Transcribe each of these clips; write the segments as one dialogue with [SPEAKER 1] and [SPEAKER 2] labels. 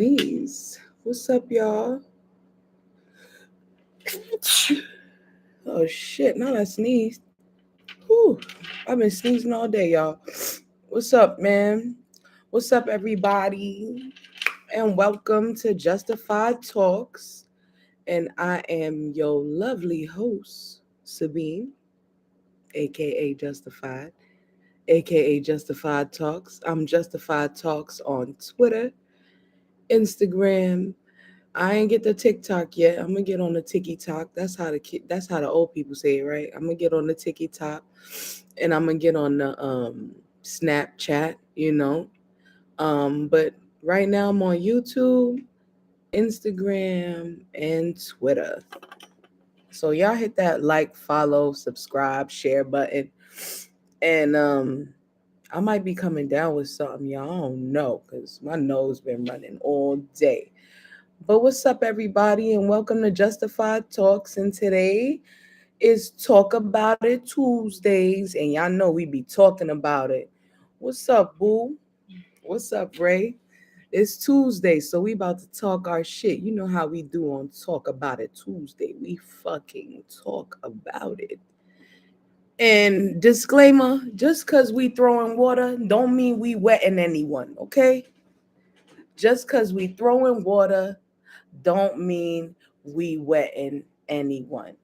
[SPEAKER 1] Sneeze. What's up, y'all? Oh shit, not I sneezed. Whew. I've been sneezing all day, y'all. What's up, man? What's up, everybody? And welcome to Justified Talks. And I am your lovely host, Sabine, aka Justified, aka Justified Talks. I'm Justified Talks on Twitter, Instagram. I ain't get the TikTok yet. I'm gonna get on the TikTok. That's how the old people say it, right? I'm gonna get on the TikTok, and I'm gonna get on the Snapchat. But right now I'm on YouTube, Instagram, and Twitter. So y'all hit that like, follow, subscribe, share button, and I might be coming down with something, y'all. I don't know, cause my nose been running all day. But what's up, everybody, and welcome to Justified Talks. And today is Talk About It Tuesdays, and y'all know we be talking about it. What's up, Boo? What's up, Ray? It's Tuesday, so we about to talk our shit. You know how we do on Talk About It Tuesday. We fucking talk about it. And disclaimer, just because we throwing water don't mean we wetting anyone, okay? Just because we throwing water don't mean we wetting anyone.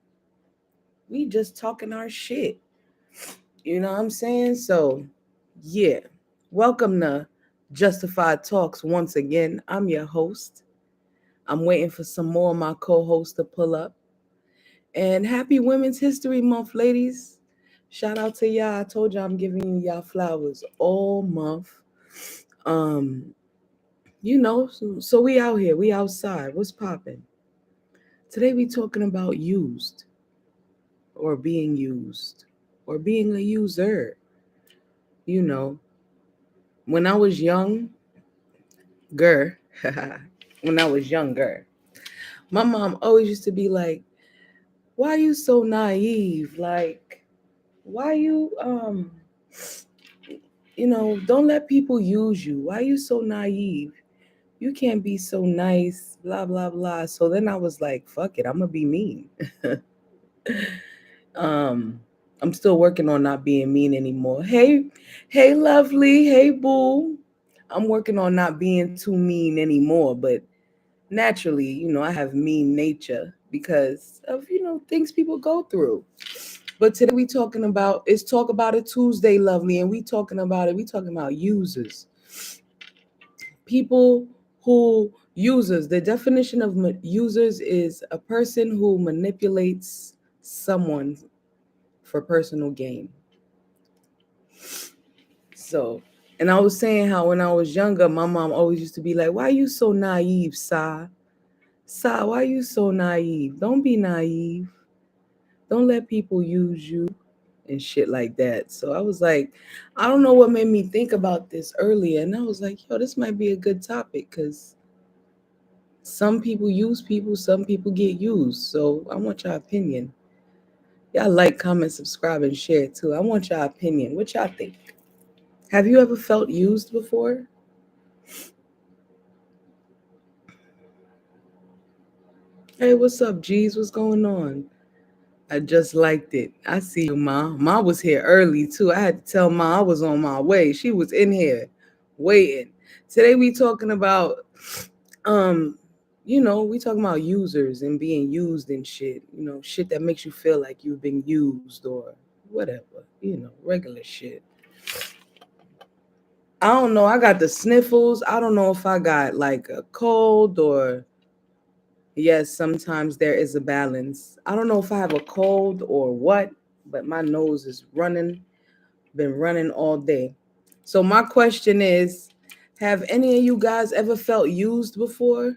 [SPEAKER 1] We just talking our shit. You know what I'm saying? So, yeah. Welcome to Justified Talks once again. I'm your host. I'm waiting for some more of my co-hosts to pull up. And happy Women's History Month, ladies. Shout out to y'all. I told y'all I'm giving y'all flowers all month. Um, so we out here, we outside. What's popping? Today we talking about used or being used or being a user. You know, when I was younger, when I was younger, my mom always used to be like, "Why you so naive? Like, why you don't let people use you. Why you so naive? You can't be so nice, blah blah blah." So then I was like, "Fuck it, I'm gonna be mean." um, I'm still working on not being mean anymore. Hey, lovely. Hey, boo. I'm working on not being too mean anymore, but naturally, I have mean nature because of, things people go through. But today we talking about it's Talk About It Tuesday, lovely, and we talking about it. We talking about users, people who users. The definition of users is a person who manipulates someone for personal gain. So, and I was saying how when I was younger, my mom always used to be like, "Why you so naive, Sa? Sa, why you so naive? Don't be naive. Don't let people use you and shit like that." So I was like, I don't know what made me think about this earlier. And I was like, yo, this might be a good topic because some people use people, some people get used. So I want your opinion. Y'all like, comment, subscribe, and share too. I want your opinion. What y'all think? Have you ever felt used before? Hey, what's up, G's? What's going on? I just liked it. I see you, Ma. Ma was here early too. I had to tell Ma I was on my way. She was in here waiting. Today we talking about um, we talking about users and being used and shit. Shit that makes you feel like you've been used or whatever. Regular shit. I don't know. I got the sniffles. I don't know if I got like a cold or yes, sometimes there is a balance. I don't know if I have a cold or what, but my nose is running, been running all day. So my question is, have any of you guys ever felt used before?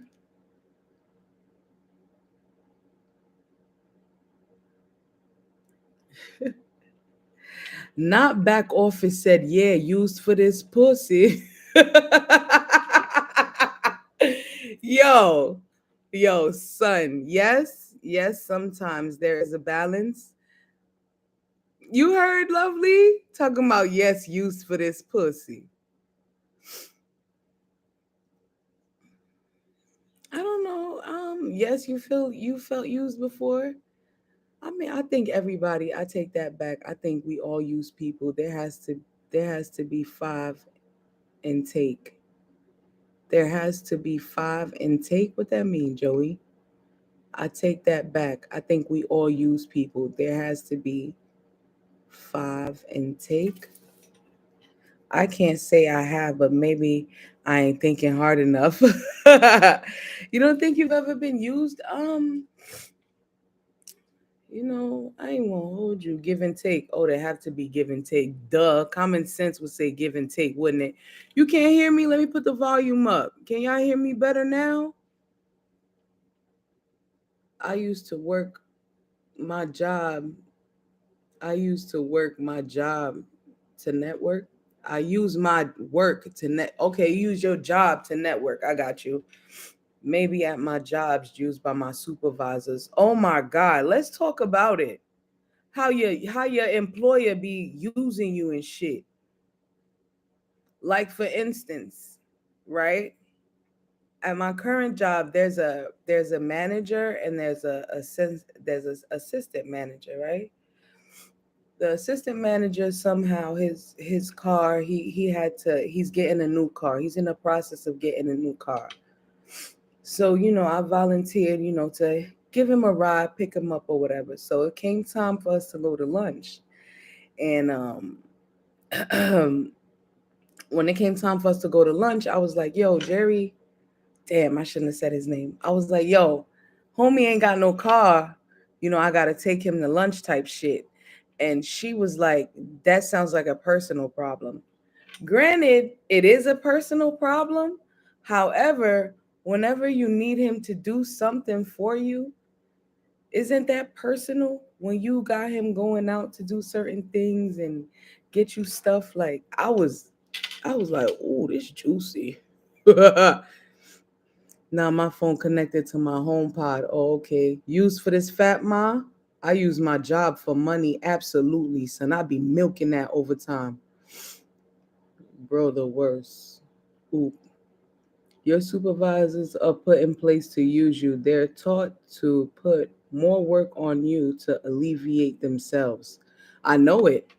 [SPEAKER 1] Not back office said, yeah, used for this pussy. yo, yo, son, yes, sometimes there is a balance. You heard, lovely? Talking about yes, used for this pussy. Yes, you felt used before. I mean, I think everybody, I take that back. I think we all use people. There has to be five intake. There has to be five intake. What that mean, Joey? I take that back. I think we all use people. There has to be five intake. I can't say I have, but maybe I ain't thinking hard enough. You don't think you've ever been used? I ain't gonna hold you. Give and take. Oh, they have to be give and take. Duh. Common sense would say give and take, wouldn't it? You can't hear me? Let me put the volume up. Can y'all hear me better now? I used to work my job. I used to work my job to network. I use my work to net. Okay, use your job to network. I got you. Maybe at my jobs used by my supervisors. Oh my God, let's talk about it. How your employer be using you and shit. Like for instance, right? At my current job, there's a manager and there's a assistant manager, right? The assistant manager somehow his car he's getting a new car. He's in the process of getting a new car. So, I volunteered, to give him a ride, pick him up or whatever. So it came time for us to go to lunch. And when it came time for us to go to lunch, I was like, yo, Jerry, damn, I shouldn't have said his name. I was like, yo, homie ain't got no car. I got to take him to lunch type shit. And she was like, that sounds like a personal problem. Granted, it is a personal problem. However, whenever you need him to do something for you, isn't that personal? When you got him going out to do certain things and get you stuff, like I was like, oh, this juicy. Now my phone connected to my home pod. Oh, okay. Used for this fat ma. I use my job for money. Absolutely, son. I be milking that overtime. Bro, the worst. Ooh. Your supervisors are put in place to use you. They're taught to put more work on you to alleviate themselves. I know it.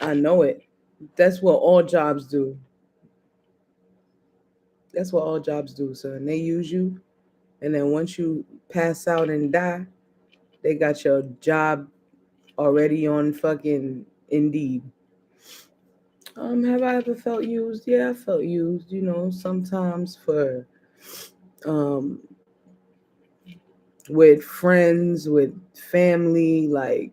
[SPEAKER 1] I know it. That's what all jobs do. That's what all jobs do, son. They use you, and then once you pass out and die, they got your job already on fucking Indeed. Have I ever felt used? Yeah, I felt used. Sometimes for um with friends, with family, like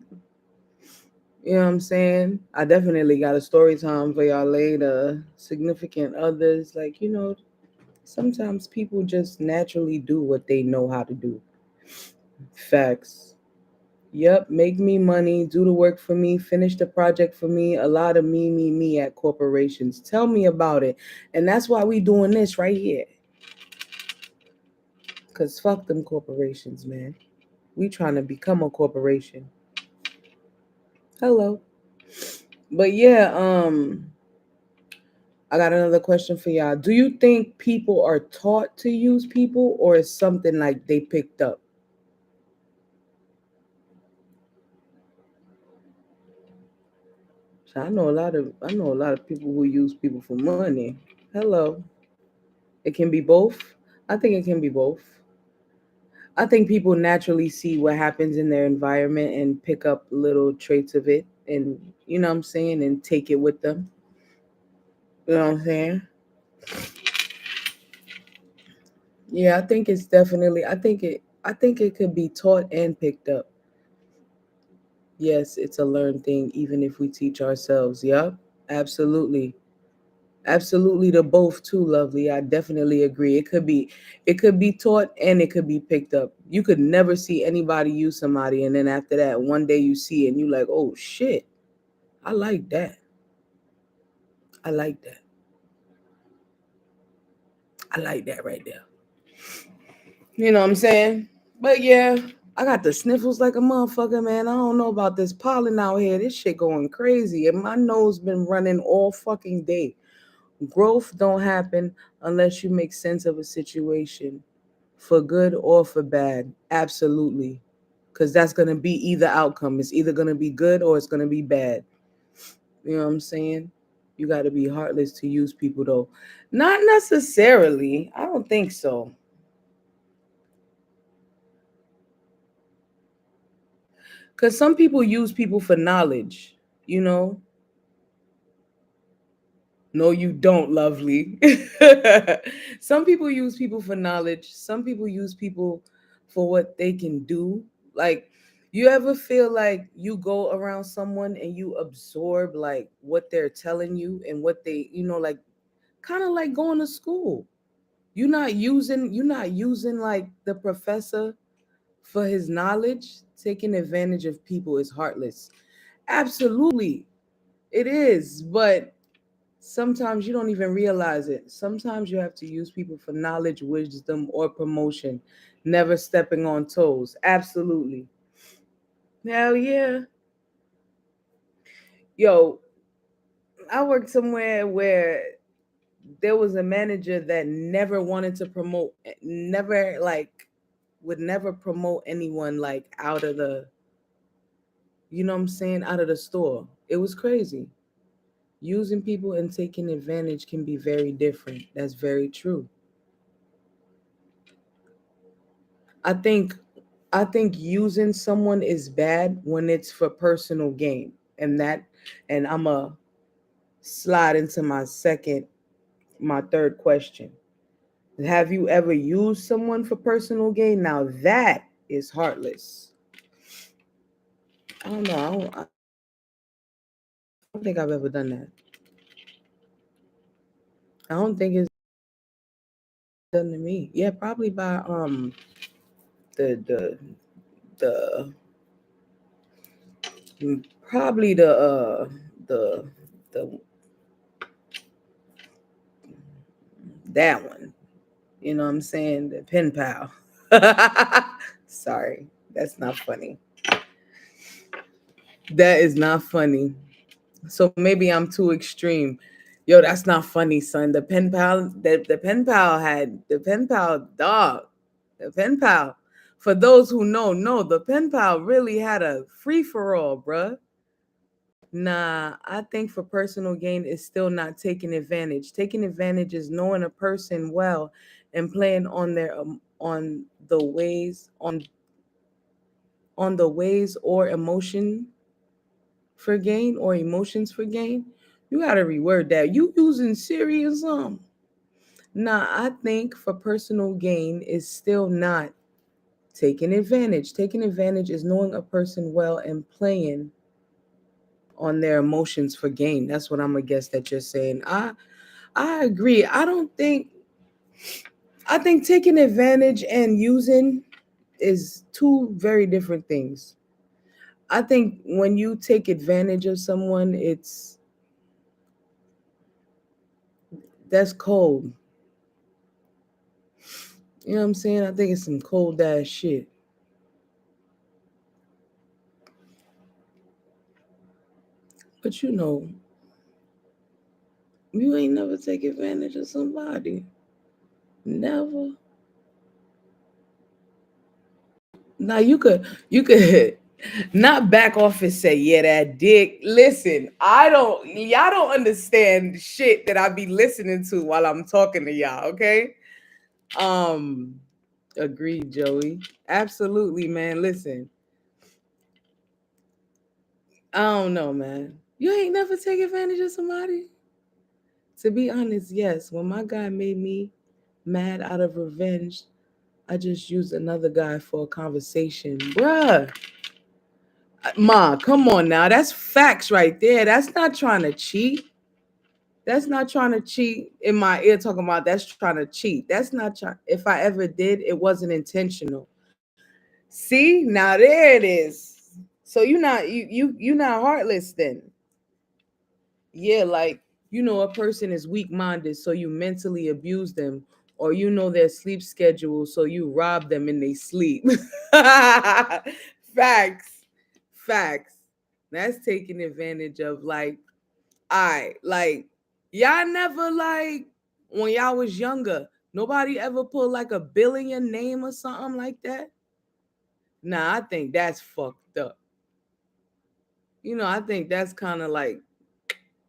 [SPEAKER 1] you know what I'm saying? I definitely got a story time for y'all later. Significant others, like sometimes people just naturally do what they know how to do. Facts. Yep, make me money, do the work for me, finish the project for me. A lot of me at corporations. Tell me about it. And that's why we doing this right here. Cause fuck them corporations, man. We trying to become a corporation. Hello. But yeah, I got another question for y'all. Do you think people are taught to use people or is something like they picked up? So I know a lot of people who use people for money. Hello. It can be both. I think it can be both. I think people naturally see what happens in their environment and pick up little traits of it and you know what I'm saying and take it with them. You know what I'm saying? Yeah, I think it could be taught and picked up. Yes, it's a learned thing even if we teach ourselves. Yep. Absolutely. Absolutely the both too, lovely. I definitely agree. It could be taught and it could be picked up. You could never see anybody use somebody and then after that one day you see it and you like, "Oh shit. I like that. I like that. I like that right there." You know what I'm saying? But yeah, I got the sniffles like a motherfucker, man. I don't know about this pollen out here. This shit going crazy. And my nose been running all fucking day. Growth don't happen unless you make sense of a situation. for good or for bad. Absolutely. Because that's going to be either outcome. It's either going to be good or it's going to be bad. You know what I'm saying? You got to be heartless to use people, though. Not necessarily. I don't think so. Because some people use people for knowledge, you know? No, you don't, lovely. Some people use people for knowledge. Some people use people for what they can do. Like, you ever feel like you go around someone and you absorb like what they're telling you and what they, like kind of like going to school. You're not using like the professor for his knowledge. Taking advantage of people is heartless. Absolutely. It is, but sometimes you don't even realize it. Sometimes you have to use people for knowledge, wisdom, or promotion, never stepping on toes. Absolutely. Hell yeah. Yo, I worked somewhere where there was a manager that never wanted to promote, never like, would never promote anyone like out of the, what I'm saying, out of the store. It was crazy. Using people and taking advantage can be very different. That's very true. I think I think using someone is bad when it's for personal gain. And I'm a slide into my third question. Have you ever used someone for personal gain? Now that is heartless. I don't know. I don't think I've ever done that. I don't think it's done to me. Yeah, probably by the the the probably the the that one. You know what I'm saying? The pen pal. Sorry, that's not funny. That is not funny. So maybe I'm too extreme. Yo, that's not funny, son. The pen pal dog. The pen pal. For those who know, no, the pen pal really had a free for all, bruh. Nah, I think for personal gain is still not taking advantage. Taking advantage is knowing a person well and playing on their on the ways or emotion for gain or emotions for gain. You gotta reword that. You using serious Nah, I think for personal gain is still not taking advantage. Taking advantage is knowing a person well and playing on their emotions for gain. That's what I'm gonna guess that you're saying. I agree. I think taking advantage and using is two very different things. I think when you take advantage of someone, that's cold. You know what I'm saying? I think it's some cold ass shit. But you ain't never take advantage of somebody. Never. Now you could not back off and say, yeah, that dick. Listen, y'all don't understand shit that I be listening to while I'm talking to y'all, okay? Um, Agreed, Joey. Absolutely, man. Listen, I don't know, man. You ain't never take advantage of somebody? To be honest, yes. When my guy made me mad out of revenge, I just used another guy for a conversation. Bruh, Ma, come on now. That's facts right there. That's not trying to cheat. That's not trying to cheat in my ear talking about that's trying to cheat. That's not trying. If I ever did, it wasn't intentional. See, now there it is. So you not heartless then. Yeah, like a person is weak minded, so you mentally abuse them, or their sleep schedule, so you rob them in their sleep. Facts. Facts. That's taking advantage of I like y'all never like when y'all was younger. Nobody ever put like a bill in your name or something like that? Nah, I think that's fucked up. I think that's kind of like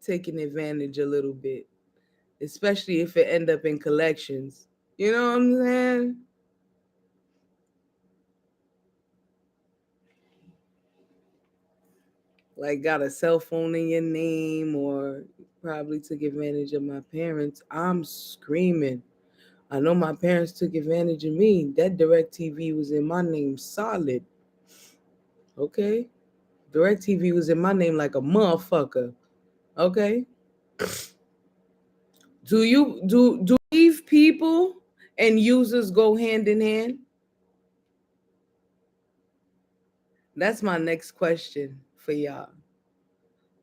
[SPEAKER 1] taking advantage a little bit, especially if it end up in collections. You know what I'm saying? Like got a cell phone in your name or probably took advantage of my parents. I'm screaming. I know my parents took advantage of me. That Direct TV was in my name solid. Okay? Direct TV was in my name like a motherfucker. Okay? Do leave people and users go hand in hand? That's my next question for y'all.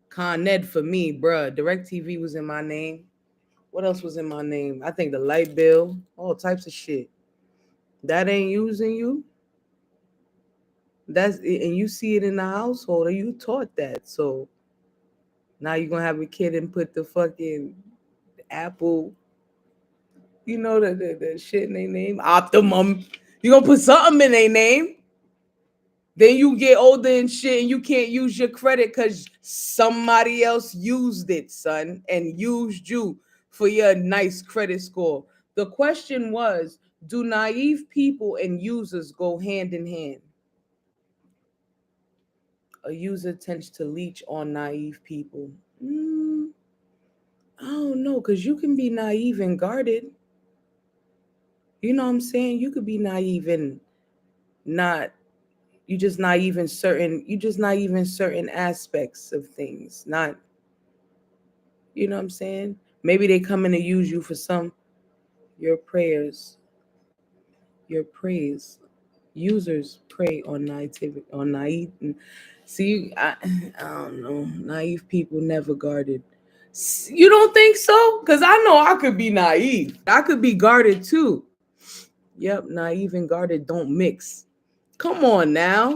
[SPEAKER 1] Con Ed for me, bruh. Direct TV was in my name. What else was in my name? I think the light bill, all types of shit. That ain't using you. And you see it in the household, or you taught that. So now you're gonna have a kid and put the fucking Apple, the shit in their name, Optimum. You're gonna put something in their name. Then you get older and shit, and you can't use your credit because somebody else used it, son, and used you for your nice credit score. The question was, do naive people and users go hand in hand? A user tends to leech on naive people. I don't know, because you can be naive and guarded. You know what I'm saying? You could be naive and not you just naive in certain aspects of things. Not, you know what I'm saying? Maybe they come in to use you for your prayers, your praise. Users prey on naivety, on naive. See, I don't know. Naive people never guarded. You don't think so? Because I know I could be naive. I could be guarded too. Yep, naive and guarded don't mix. Come on now.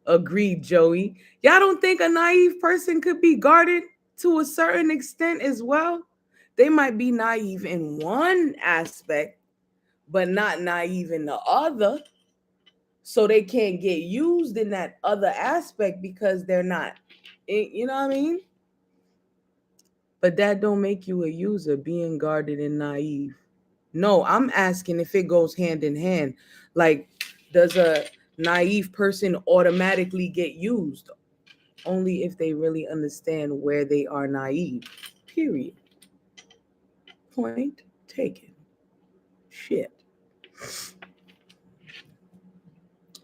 [SPEAKER 1] Agreed, Joey. Y'all don't think a naive person could be guarded to a certain extent as well? They might be naive in one aspect, but not naive in the other. So they can't get used in that other aspect because they're not, you know what I mean? But that don't make you a user being guarded and naive. No, I'm asking if it goes hand in hand. Like, does a naive person automatically get used? Only if they really understand where they are naive. Period. Point taken. Shit.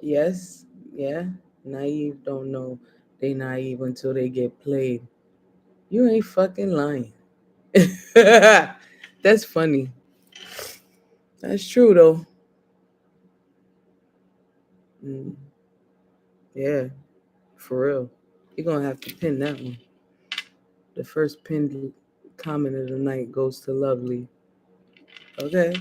[SPEAKER 1] Yes, yeah. Naive don't know they naive until they get played. You ain't fucking lying. That's funny. That's true though. Mm, yeah, for real. You're gonna have to pin that one. The first pinned comment of the night goes to Lovely. Okay.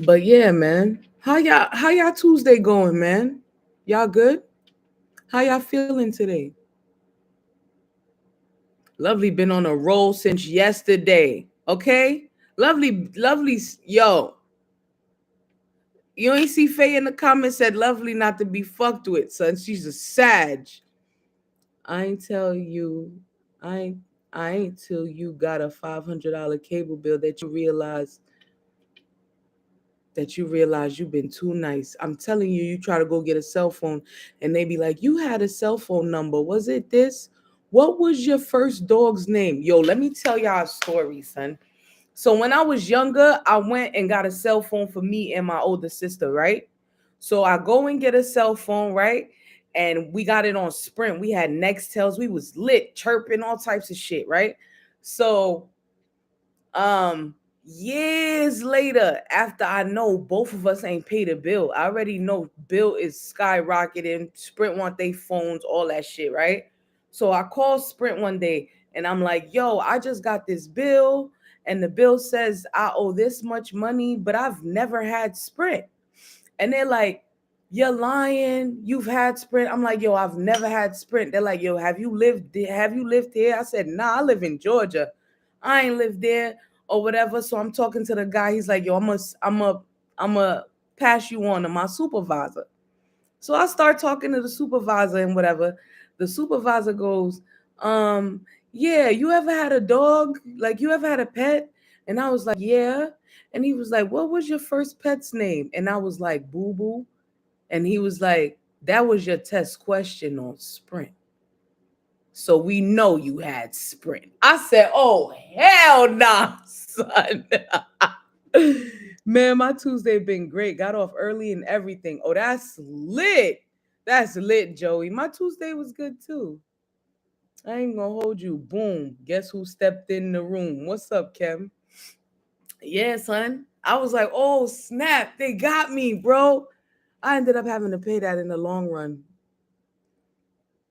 [SPEAKER 1] But yeah, man. How y'all Tuesday going, man? Y'all good? How y'all feeling today? Lovely been on a roll since yesterday. Okay? Lovely, yo. You ain't see Faye in the comments said Lovely not to be fucked with, son. She's a Sag. I ain't tell you, I ain't I ain't till you got a $500 cable bill that you realize you've been too nice. I'm telling you, you try to go get a cell phone and they be like, you had a cell phone number. Was it this? What was your first dog's name? Yo, let me tell y'all a story, son. So when I was younger, I went and got a cell phone for me and my older sister, right? So I go and get a cell phone, right? And we got it on Sprint. We had Nextels. We was lit, chirping, all types of shit, right? So years later, after I know both of us ain't paid a bill, I already know bill is skyrocketing. Sprint want they phones, all that shit, right? So I called Sprint one day and I'm like, yo, I just got this bill and the bill says I owe this much money, but I've never had Sprint. And they're like, you're lying. You've had Sprint. I'm like, yo, I've never had Sprint. They're like, yo, have you lived here? I said, nah, I live in Georgia. I ain't lived there. or whatever. So I'm talking to the guy. He's like, yo, I'm a pass you on to my supervisor. So I start talking to the supervisor and whatever. The supervisor goes, yeah, you ever had a dog? Like, you ever had a pet? And I was like, yeah. And he was like, what was your first pet's name? And I was like, Boo Boo. And he was like, that was your test question on Sprint. So we know you had Sprint. I said, oh, hell nah, son. Man, my Tuesday been great. Got off early and everything. Oh, that's lit. That's lit, Joey. My Tuesday was good too. I ain't gonna hold you. Boom. Guess who stepped in the room? What's up, Kim? Yeah, son. I was like, oh, snap. They got me, bro. I ended up having to pay that in the long run.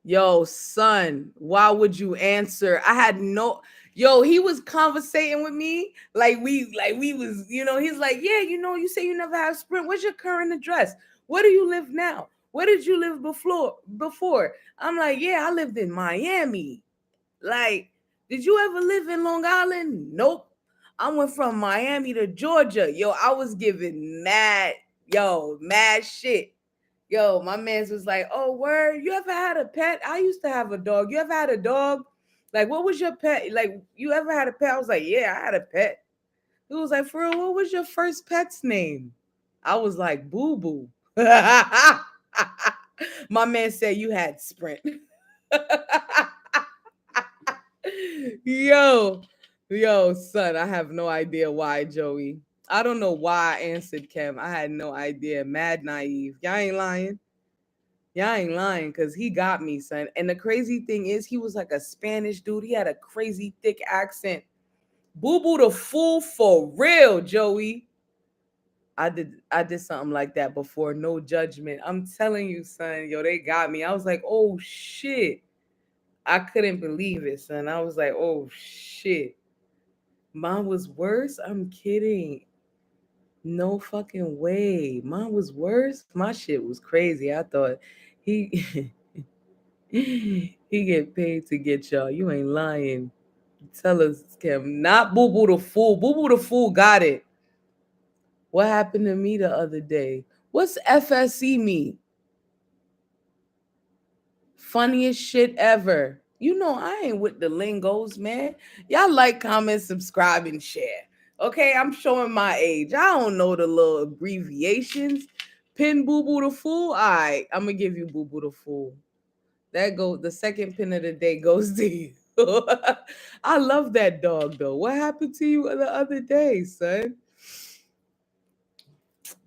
[SPEAKER 1] Yo, son, why would you answer? I had no. Yo, he was conversating with me like we was, he's like, yeah, you say you never have Sprint. What's your current address? Where do you live now? Where did you live before? I'm like, yeah, I lived in Miami. Like, did you ever live in Long Island? Nope. I went from Miami to Georgia. Yo, I was giving mad shit. Yo, my man's was like, oh, word, you ever had a pet? I used to have a dog. You ever had a dog? Like, what was your pet? Like, you ever had a pet? I was like, yeah, I had a pet. He was like, for real, what was your first pet's name? I was like, Boo Boo. My man said you had Sprint. yo, son, I have no idea why, Joey. I don't know why I answered Kev. I had no idea. Mad naive. Y'all ain't lying. Y'all ain't lying because he got me, son. And the crazy thing is, he was like a Spanish dude. He had a crazy thick accent. Boo Boo the Fool for real, Joey. I did something like that before. No judgment. I'm telling you, son. Yo, they got me. I was like, oh shit. I couldn't believe it, son. I was like, oh shit. Mine was worse? I'm kidding. No fucking way. Mine was worse. My shit was crazy. I thought he he get paid to get y'all. You ain't lying. Tell us, Kim. Not Boo Boo the Fool. Boo Boo the Fool got it. What happened to me the other day? What's FSE mean? Funniest shit ever. You know I ain't with the lingos, man. Y'all like, comment, subscribe, and share. Okay, I'm showing my age. I don't know the little abbreviations. Pin Boo Boo the Fool. All right, I'm gonna give you Boo Boo the Fool. The second pin of the day goes to you. I love that dog though. What happened to you the other day, son?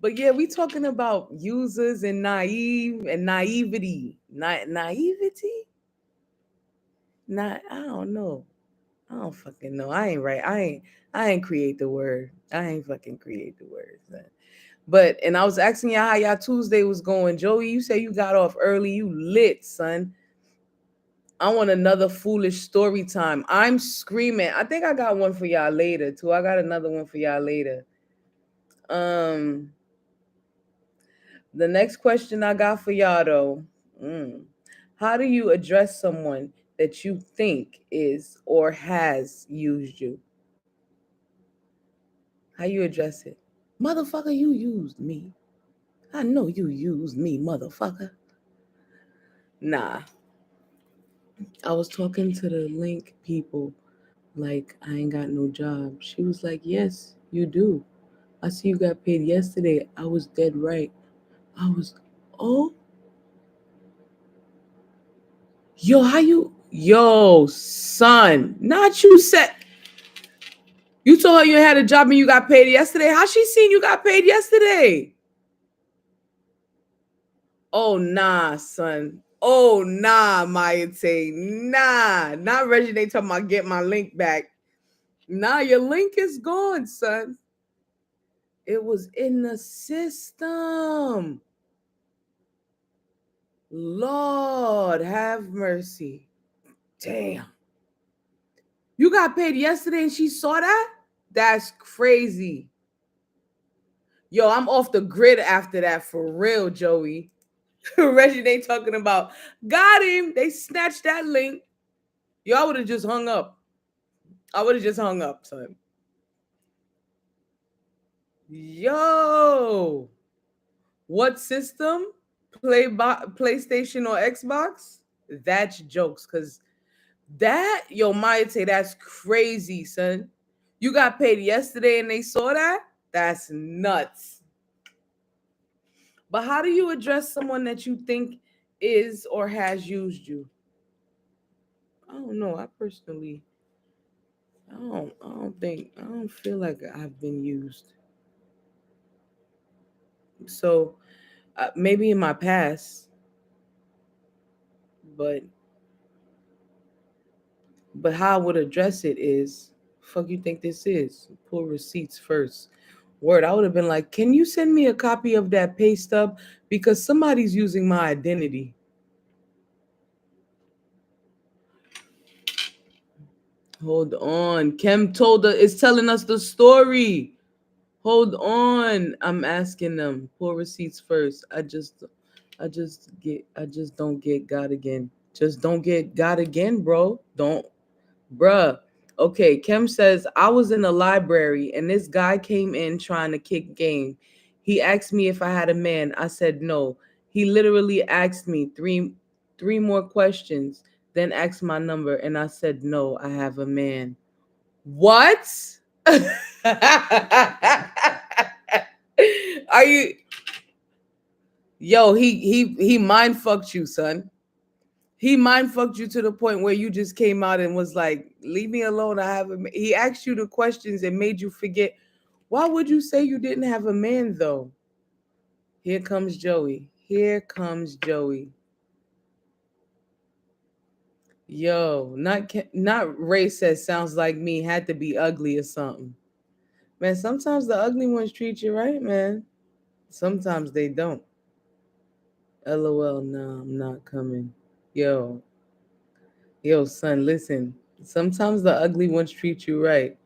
[SPEAKER 1] But yeah, we talking about users and naivety. Naivety? I don't know. I don't fucking know. I ain't right. I ain't create the word. I ain't fucking create the word, son. But and I was asking y'all how y'all Tuesday was going. Joey, you say you got off early. You lit, son. I want another foolish story time. I'm screaming. I think I got one for y'all later too. I got another one for y'all later. Um, the next question I got for y'all though. How do you address someone that you think is or has used you? How you address it? Motherfucker, you used me. I know you used me, motherfucker. Nah. I was talking to the link people like I ain't got no job. She was like, yes, you do. I see you got paid yesterday. I was dead right. I was, oh, yo, son, not you said, you told her you had a job and you got paid yesterday. How she seen you got paid yesterday? Oh, nah, son. Oh, nah, Maya Tay. Nah, not Reggie. They talking about get my link back. Nah, your link is gone, son. It was in the system. Lord have mercy. Damn. You got paid yesterday and she saw that? That's crazy. Yo, I'm off the grid after that for real, Joey. Reggie, they talking about, got him. They snatched that link. Yo, I would have just hung up. I would have just hung up, son. Yo, what system? PlayStation or Xbox? That's jokes, cause that yo Mayate, that's crazy, son. You got paid yesterday and they saw that? That's nuts. But how do you address someone that you think is or has used you? I don't know. I don't feel like I've been used. So maybe in my past, but how I would address it is, fuck you think this is? Pull receipts first. Word, I would have been like, can you send me a copy of that pay stub because somebody's using my identity. Hold on. Kem told us, is telling us the story. Hold on. I'm asking them. Pull receipts first. I just don't get God again. Just don't get God again, bro. Don't, bruh. Okay, Kim says, I was in the library and this guy came in trying to kick game. He asked me if I had a man. I said no. He literally asked me three more questions, then asked my number, and I said no, I have a man. What? Are you Yo, he mind fucked you, son. He mind fucked you to the point where you just came out and was like, "Leave me alone. I have a." He asked you the questions and made you forget. Why would you say you didn't have a man though? Here comes Joey. Here comes Joey. Yo, not Ray says sounds like me. Had to be ugly or something. Man, sometimes the ugly ones treat you right, man. Sometimes they don't. LOL. No, I'm not coming. Yo, son, listen. Sometimes the ugly ones treat you right.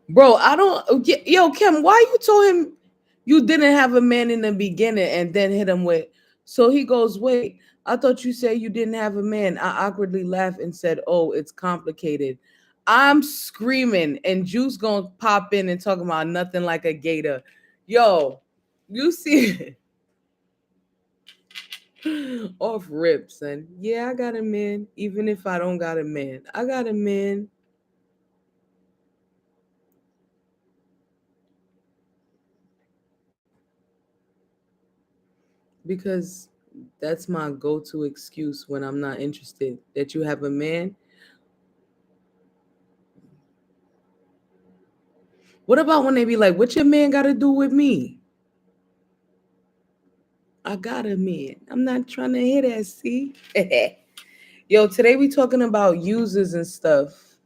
[SPEAKER 1] Bro, I don't. Yo, Kim, why you told him you didn't have a man in the beginning and then hit him with? So he goes, wait, I thought you said you didn't have a man. I awkwardly laughed and said, oh, it's complicated. I'm screaming, and Juice gonna pop in and talk about nothing like a gator. Yo, you see off rips, and yeah, I got a man. Even if I don't got a man, I got a man. Because that's my go-to excuse when I'm not interested. That you have a man. What about when they be like, "What your man got to do with me?" I got a man. I'm not trying to hear that. See, yo, today we talking about users and stuff.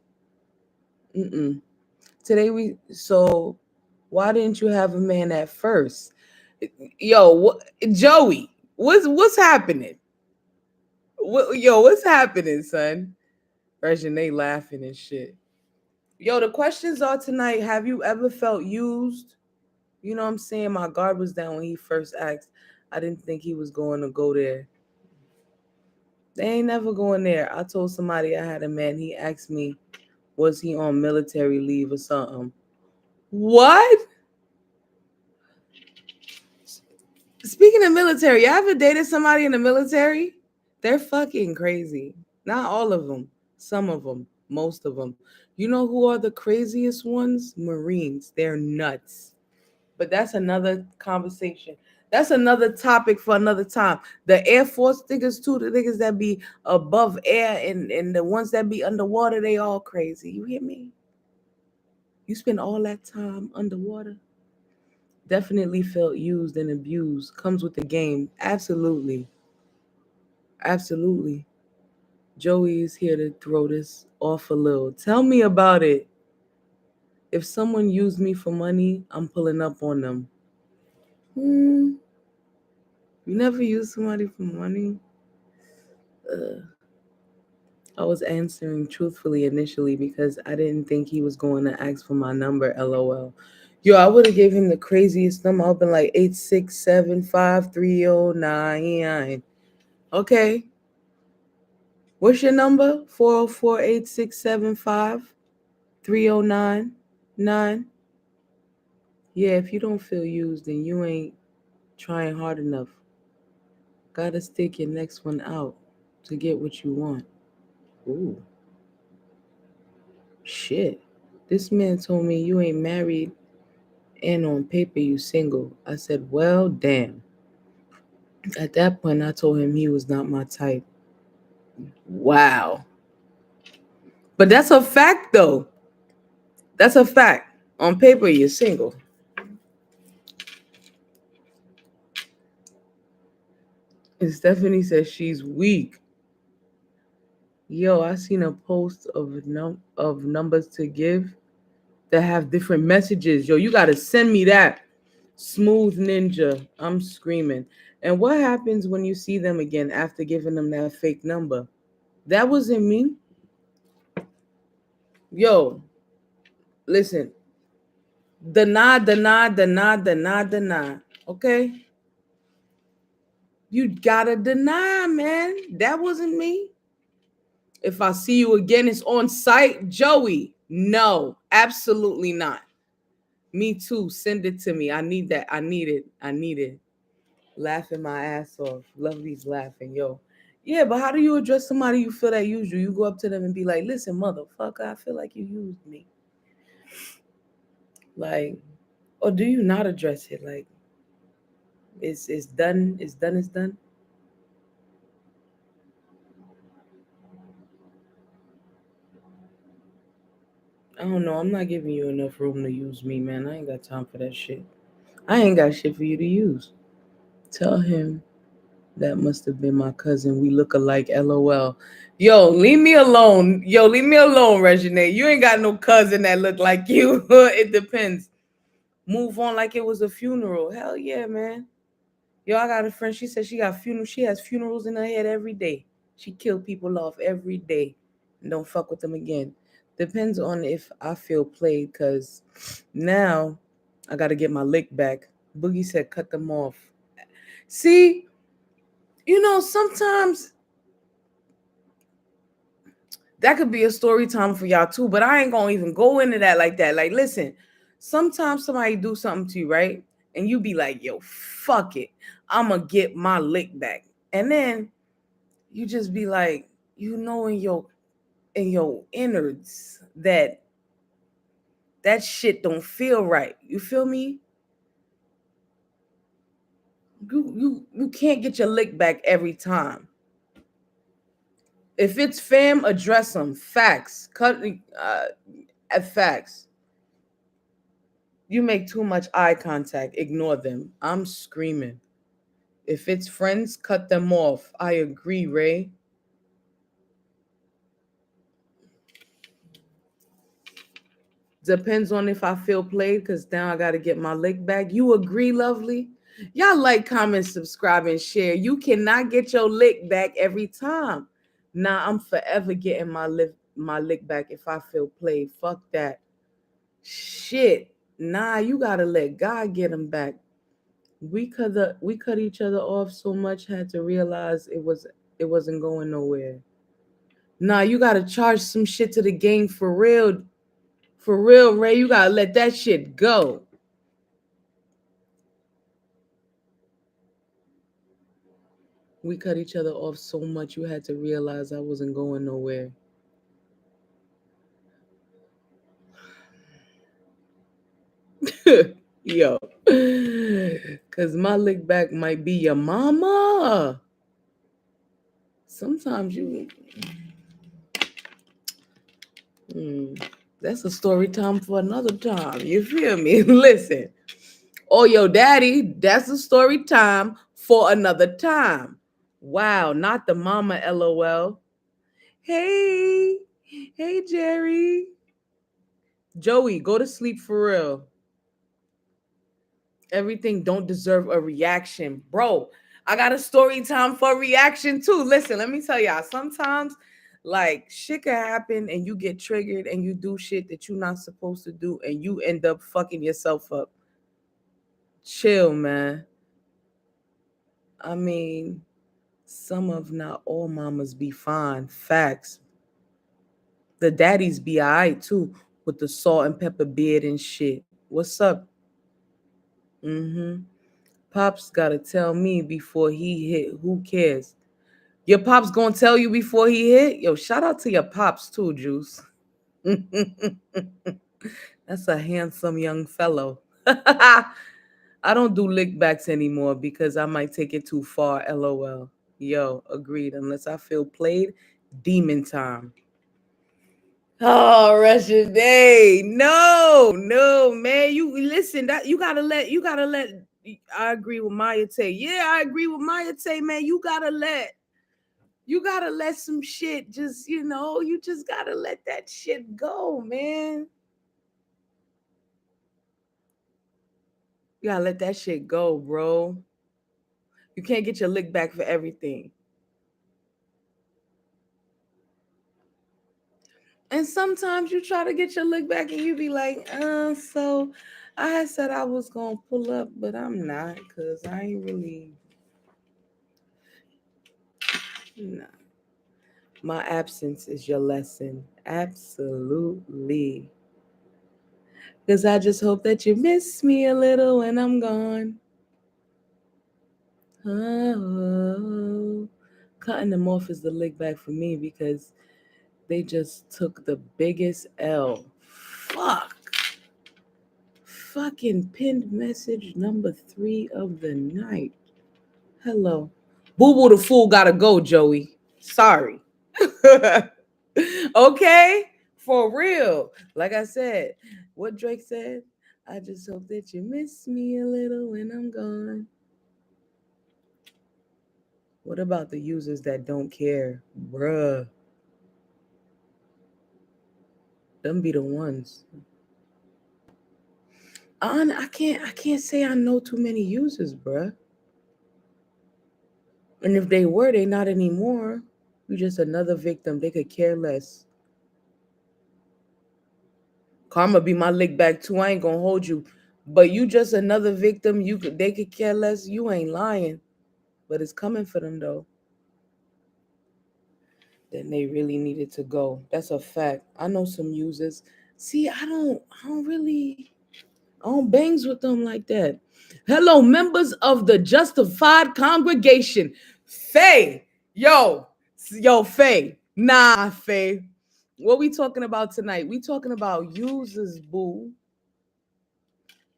[SPEAKER 1] Mm-mm. Today we so why didn't you have a man at first? Yo, Joey, what's happening? What's happening, son? Regine laughing and shit. Yo, the questions are tonight. Have you ever felt used? You know what I'm saying? My guard was down when he first asked. I didn't think he was going to go there. They ain't never going there. I told somebody I had a man. He asked me, was he on military leave or something? What? Speaking of military, you ever dated somebody in the military? They're fucking crazy. Not all of them. Some of them. Most of them. You know who are the craziest ones? Marines. They're nuts. But that's another conversation. That's another topic for another time. The Air Force niggas too, the niggas that be above air and the ones that be underwater, they all crazy. You hear me? You spend all that time underwater. Definitely felt used and abused. Comes with the game. Absolutely. Absolutely. Joey is here to throw this off a little. Tell me about it. If someone used me for money, I'm pulling up on them. Hmm. You never used somebody for money? I was answering truthfully initially because I didn't think he was going to ask for my number. LOL. Yo, I would have gave him the craziest number. I've been like 8675309. Okay. What's your number? 404-8675. 3099. Yeah, if you don't feel used, then you ain't trying hard enough. Gotta stick your next one out to get what you want. Ooh, shit. This man told me you ain't married and on paper you single. I said, well, damn. At that point, I told him he was not my type. Wow. But that's a fact, though. That's a fact. On paper, you're single. And Stephanie says she's weak. Yo, I seen a post of numbers to give that have different messages. Yo, you gotta send me that. Smooth Ninja. I'm screaming. And what happens when you see them again after giving them that fake number? That wasn't me. Yo, listen. Deny. Okay? You gotta deny, man. That wasn't me. If I see you again, it's on site. Joey, no, absolutely not. Me too. Send it to me. I need that. I need it. I need it. Laughing my ass off. Lovely's laughing. Yo. Yeah, but how do you address somebody you feel that used you? You go up to them and be like, listen, motherfucker, I feel like you used me. Like, or do you not address it? Like, it's done, it's done, it's done. I don't know. I'm not giving you enough room to use me, man. I ain't got time for that shit. I ain't got shit for you to use. Tell him that must have been my cousin. We look alike, lol. Yo, leave me alone. Yo, leave me alone, Regine. You ain't got no cousin that look like you. It depends. Move on like it was a funeral. Hell yeah, man. Yo, I got a friend. She said she got funeral. She has funerals in her head every day. She kill people off every day and don't fuck with them again. Depends on if I feel played, cause now I gotta get my lick back. Boogie said cut them off. See, sometimes that could be a story time for y'all too, but I ain't gonna even go into that like that. Like, listen, sometimes somebody do something to you, right? And you be like, yo, fuck it. I'ma get my lick back. And then you just be like, in your innards that that shit don't feel right. You feel me? You can't get your lick back every time. If it's fam, address them. Facts. Cut at facts. You make too much eye contact. Ignore them. I'm screaming. If it's friends, cut them off. I agree, Ray. Depends on if I feel played, because now I got to get my lick back. You agree, lovely? Y'all like, comment, subscribe, and share. You cannot get your lick back every time. Nah, I'm forever getting my lick back if I feel played. Fuck that. Shit. Nah, you gotta let God get them back. We cut each other off so much, had to realize it wasn't going nowhere. Nah, you gotta charge some shit to the game for real. For real, Ray. You gotta let that shit go. We cut each other off so much, you had to realize I wasn't going nowhere. Yo. Cause my lick back might be your mama. Sometimes you hmm, that's a story time for another time. You feel me? Listen. Oh, yo, daddy, that's a story time for another time. Wow, not the mama, lol. Hey, hey, Jerry. Joey, go to sleep for real. Everything don't deserve a reaction. Bro, I got a story time for reaction too. Listen, let me tell y'all. Sometimes, like, shit can happen and you get triggered and you do shit that you're not supposed to do and you end up fucking yourself up. Chill, man. I mean, some of not all mamas be fine. Facts. The daddies be alright too. with the salt and pepper beard and shit. What's up? Pops gotta tell me before he hit. Who cares? Your pops gonna tell you before he hit? Yo, shout out to your pops too, Juice. That's a handsome young fellow. I don't do lickbacks anymore because I might take it too far. LOL. Yo, agreed. Unless I feel played, demon time. Oh, Russian Day. No, no, man. You listen, that you gotta let I agree with Maya Tay. Yeah, I agree with Maya Tay, man. You gotta let some shit just, you just gotta let that shit go, man. You gotta let that shit go, bro. You can't get your lick back for everything. And sometimes you try to get your lick back and you be like, so I had said I was gonna pull up, but I'm not, cause I ain't really nah. My absence is your lesson. Absolutely. Cause I just hope that you miss me a little when I'm gone. Oh, cutting them off is the lick back for me because they just took the biggest L. Fuck. Fucking pinned message number 3 of the night. Hello. Boo Boo the fool gotta go, Joey. Sorry. Okay? For real. Like I said, what Drake said, I just hope that you miss me a little when I'm gone. What about the users that don't care? Bruh. Them be the ones. I can't say I know too many users, bruh. And if they were, they not anymore. You just another victim. They could care less. Karma be my lick back too. I ain't gonna hold you. But you just another victim. They could care less. You ain't lying. But it's coming for them though. Then they really needed to go. That's a fact. I know some users. See, I don't bangs with them like that. Hello, members of the Justified Congregation. Faye, yo, Faye. Nah, Faye. What we talking about tonight? We talking about users, boo,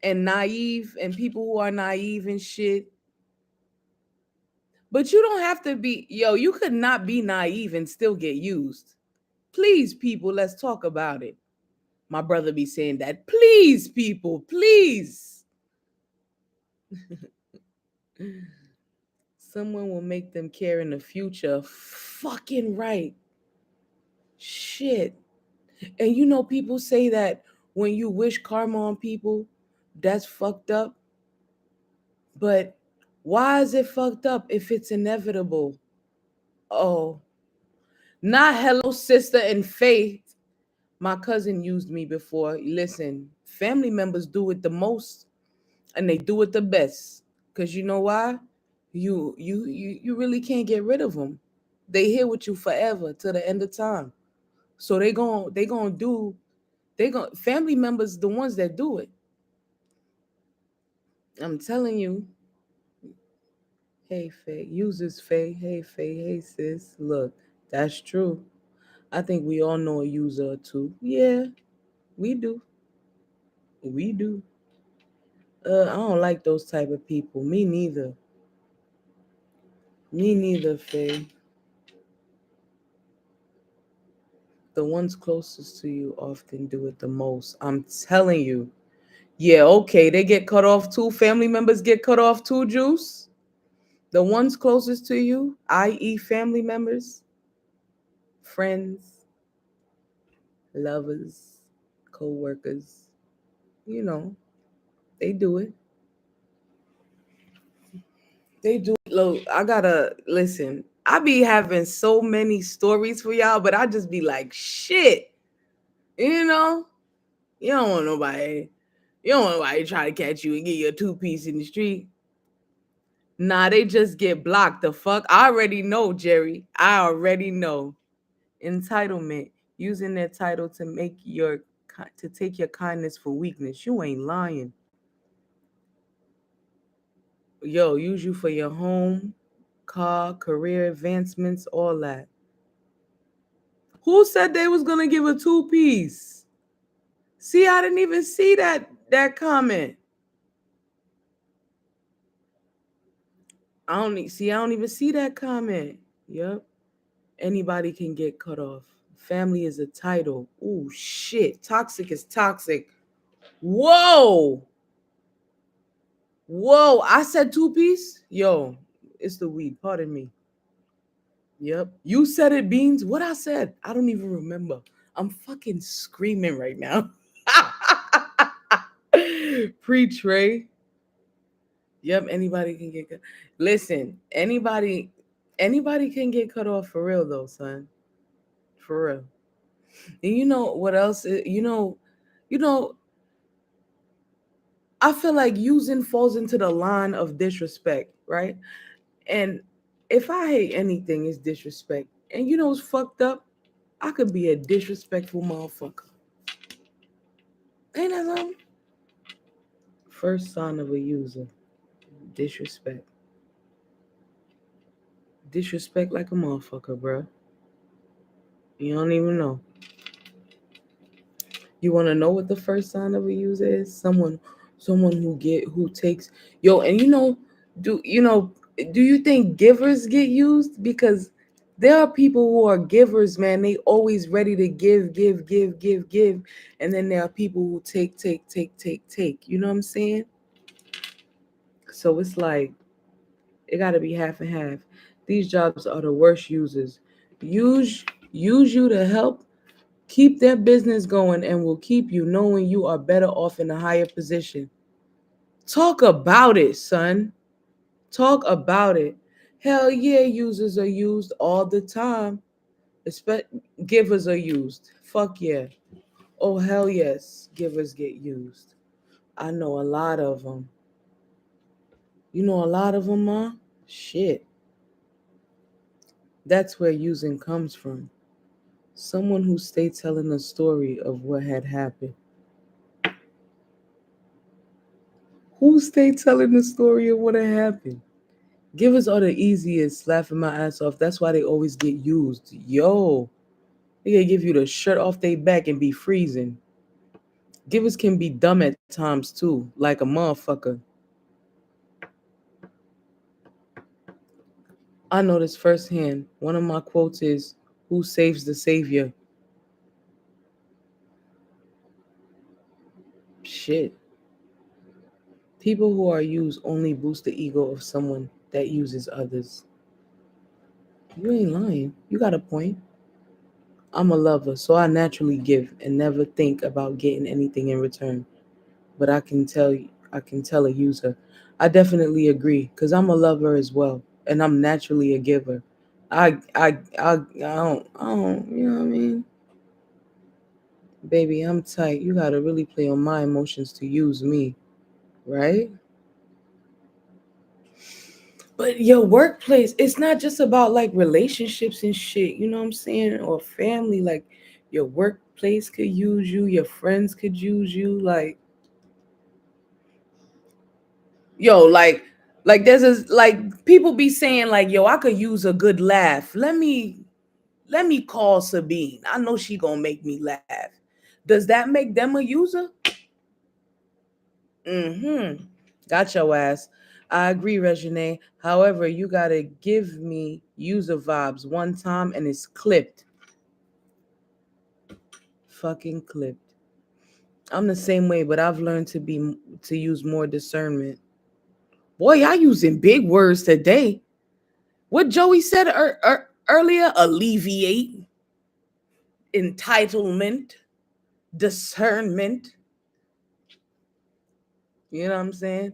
[SPEAKER 1] and naive and people who are naive and shit. But you don't have to be, you could not be naive and still get used. Please, people, let's talk about it. My brother be saying that. Please, people, please. Someone will make them care in the future. Fucking right. Shit. And people say that when you wish karma on people, that's fucked up. But why is it fucked up if it's inevitable? Oh, not hello, sister and faith. My cousin used me before. Listen, family members do it the most and they do it the best. Cause you know why? You really can't get rid of them. They here with you forever to the end of time. So they going family members the ones that do it. I'm telling you. Hey Faye, users Faye. Hey Faye, hey sis. Look, that's true. I think we all know a user or two. Yeah, we do. We do. I don't like those type of people. Me neither. Me neither, Faye. The ones closest to you often do it the most. I'm telling you. Yeah, okay. They get cut off too. Family members get cut off too, Juice. The ones closest to you, i.e., family members, friends, lovers, co workers, you know, they do it. They do it. Look, I gotta listen. I be having so many stories for y'all, but I just be like, shit, you know? You don't want nobody. You don't want nobody try to catch you and get you a 2-piece in the street. Nah, they just get blocked. The fuck? I already know, Jerry. I already know. Entitlement. Using their title to make your to take your kindness for weakness. You ain't lying. Yo, use you for your home, car, career advancements, all that. Who said they was gonna give a two-piece? See, I didn't even see that comment. I don't even see that comment. Yep. Anybody can get cut off. Family is a title. Ooh, shit. Toxic is toxic. Whoa. Whoa. I said two-piece? Yo, it's the weed. Pardon me. Yep. You said it, Beans. What I said? I don't even remember. I'm fucking screaming right now. Pre-Trey. Yep, anybody can get cut. Listen, anybody can get cut off for real though, son. For real. And you know what else? You know, I feel like using falls into the line of disrespect, right? And if I hate anything, it's disrespect. And you know what's fucked up? I could be a disrespectful motherfucker. Ain't that something? First sign of a user. Disrespect. Disrespect like a motherfucker, bro. You don't even know. You want to know what the first sign of a user is? Someone who takes yo. And do you think givers get used? Because there are people who are givers, man. They always ready to give, and then there are people who take. You know what I'm saying? So it's like it got to be half and half. These jobs are the worst users. Use you to help keep their business going and will keep you knowing you are better off in a higher position. Talk about it, son. Talk about it. Hell yeah, users are used all the time. Givers are used. Fuck yeah. Oh, hell yes, givers get used. I know a lot of them. You know a lot of them, huh? Shit. That's where using comes from. Someone who stayed telling a story of what had happened. Who stayed telling the story of what had happened? Givers are the easiest, laughing my ass off. That's why they always get used. Yo, they can give you the shirt off their back and be freezing. Givers can be dumb at times too, like a motherfucker. I know this firsthand. One of my quotes is, "Who saves the savior?" Shit. People who are used only boost the ego of someone that uses others. You ain't lying. You got a point. I'm a lover, so I naturally give and never think about getting anything in return. But I can tell a user. I definitely agree because I'm a lover as well, and I'm naturally a giver. I don't, you know what I mean? Baby, I'm tight. You gotta really play on my emotions to use me, right? But your workplace, it's not just about like relationships and shit, you know what I'm saying? Or family, like your workplace could use you, your friends could use you, yo, like there's a like people be saying like, yo, I could use a good laugh. Let me call Sabine. I know she gonna make me laugh. Does that make them a user? Mm-hmm. Got your ass. I agree, Regine. However, you gotta give me user vibes one time and it's clipped. Fucking clipped. I'm the same way, but I've learned to use more discernment. Boy, y'all using big words today. What Joey said earlier, alleviate, entitlement, discernment. You know what I'm saying?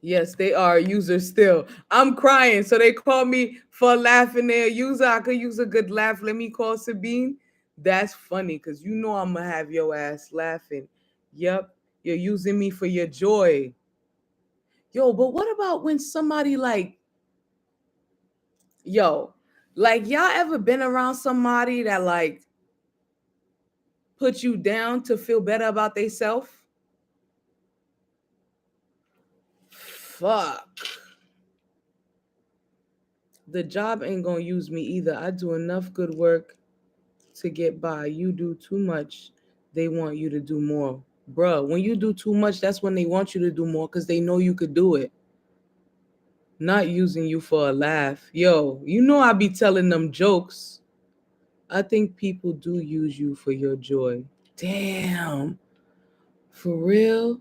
[SPEAKER 1] Yes, they are users still. I'm crying. So they call me for laughing there. User, I could use a good laugh. Let me call Sabine. That's funny because you know I'm going to have your ass laughing. Yep. You're using me for your joy. Yo, but what about when somebody yo, like y'all ever been around somebody that put you down to feel better about themselves? Fuck. The job ain't gonna use me either. I do enough good work to get by. You do too much, they want you to do more. Bruh, when you do too much, that's when they want you to do more because they know you could do it. Not using you for a laugh. Yo, you know I be telling them jokes. I think people do use you for your joy. Damn. For real?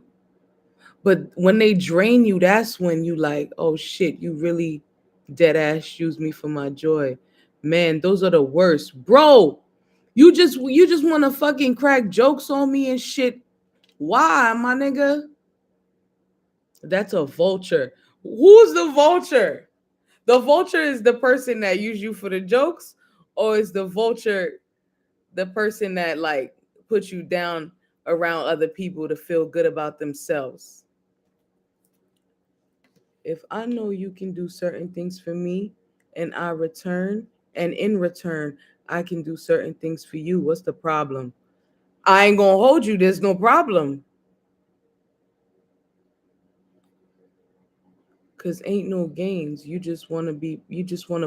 [SPEAKER 1] But when they drain you, that's when you like, oh shit, you really dead ass use me for my joy. Man, those are the worst. Bro, you just want to fucking crack jokes on me and shit. Why, my nigga? That's a vulture. Who's the vulture? The vulture is the person that use you for the jokes, or is the vulture the person that like puts you down around other people to feel good about themselves? If I know you can do certain things for me and in return, I can do certain things for you, what's the problem? I ain't gonna hold you, there's no problem. Cause ain't no games. You just wanna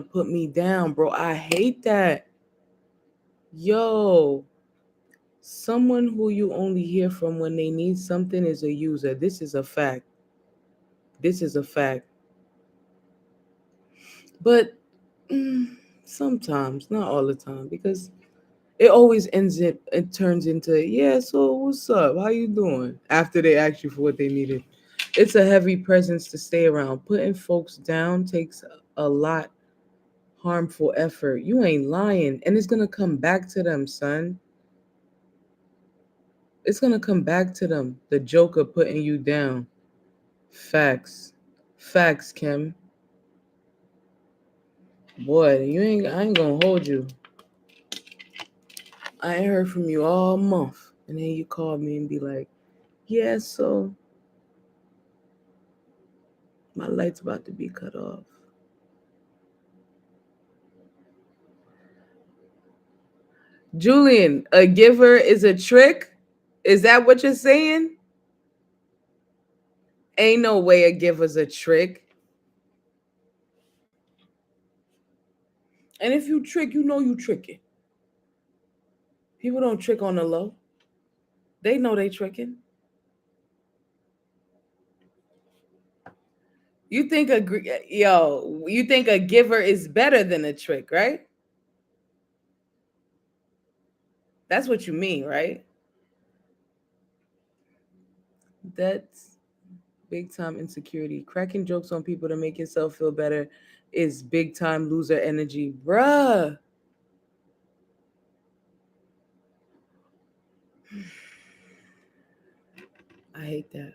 [SPEAKER 1] put me down, bro. I hate that. Yo, someone who you only hear from when they need something is a user. This is a fact. This is a fact. But sometimes, not all the time, because it turns into, yeah, so what's up? How you doing? After they ask you for what they needed. It's a heavy presence to stay around. Putting folks down takes a lot harmful effort. You ain't lying. And it's gonna come back to them, son. It's gonna come back to them. The joker putting you down. Facts. Facts, Kim. Boy, I ain't gonna hold you. I ain't heard from you all month. And then you call me and be like, yeah, so my light's about to be cut off. Julian, a giver is a trick? Is that what you're saying? Ain't no way a giver's a trick. And if you trick, you know you tricking. People don't trick on the low. They know they tricking. You think a giver is better than a trick, right? That's what you mean, right? That's big time insecurity. Cracking jokes on people to make yourself feel better is big time loser energy. Bruh. I hate that.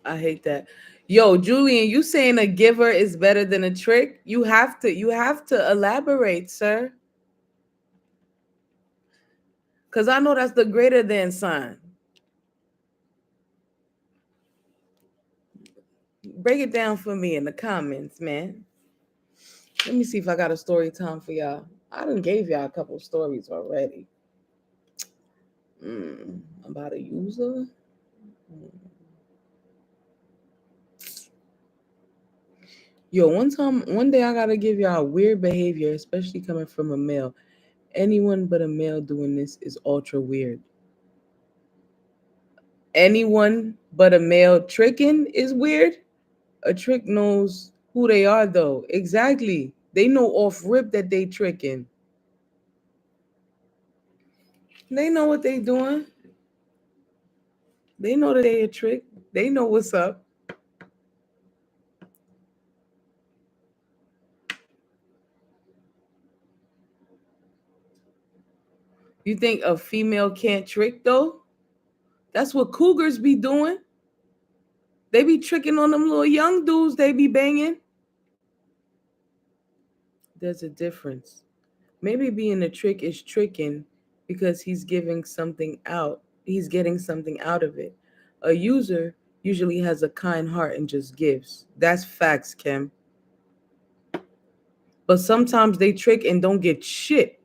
[SPEAKER 1] I hate that. Yo, Julian, you saying a giver is better than a trick? You have to elaborate, sir. Cause I know that's the greater than sign. Break it down for me in the comments, man. Let me see if I got a story time for y'all. I done gave y'all a couple stories already. About a user. Yo, one day I gotta give y'all weird behavior, especially coming from a male. Anyone but a male doing this is ultra weird. Anyone but a male tricking is weird. A trick knows who they are, though. Exactly. They know off rip that they tricking. They know what they doing. They know that they a trick. They know what's up. You think a female can't trick though? That's what cougars be doing. They be tricking on them little young dudes they be banging. There's a difference. Maybe being a trick is tricking because he's giving something out. He's getting something out of it. A user usually has a kind heart and just gives. That's facts, Kim. But sometimes they trick and don't get shit.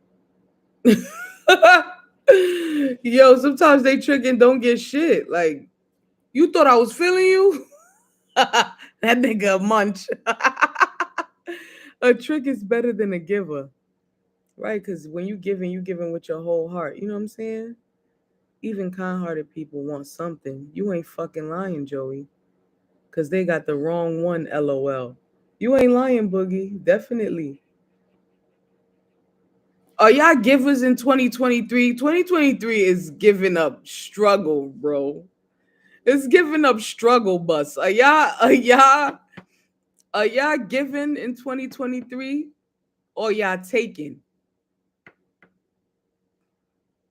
[SPEAKER 1] Yo, sometimes they trick and don't get shit. Like, you thought I was feeling you? That nigga a munch. A trick is better than a giver. Right? Because when you giving with your whole heart. You know what I'm saying? Even kind-hearted people want something. You ain't fucking lying, Joey. Because they got the wrong one, LOL. You ain't lying, Boogie. Definitely. Are y'all givers in 2023? 2023 is giving up struggle, bro. It's giving up struggle bus. Are y'all giving in 2023? Or y'all taking?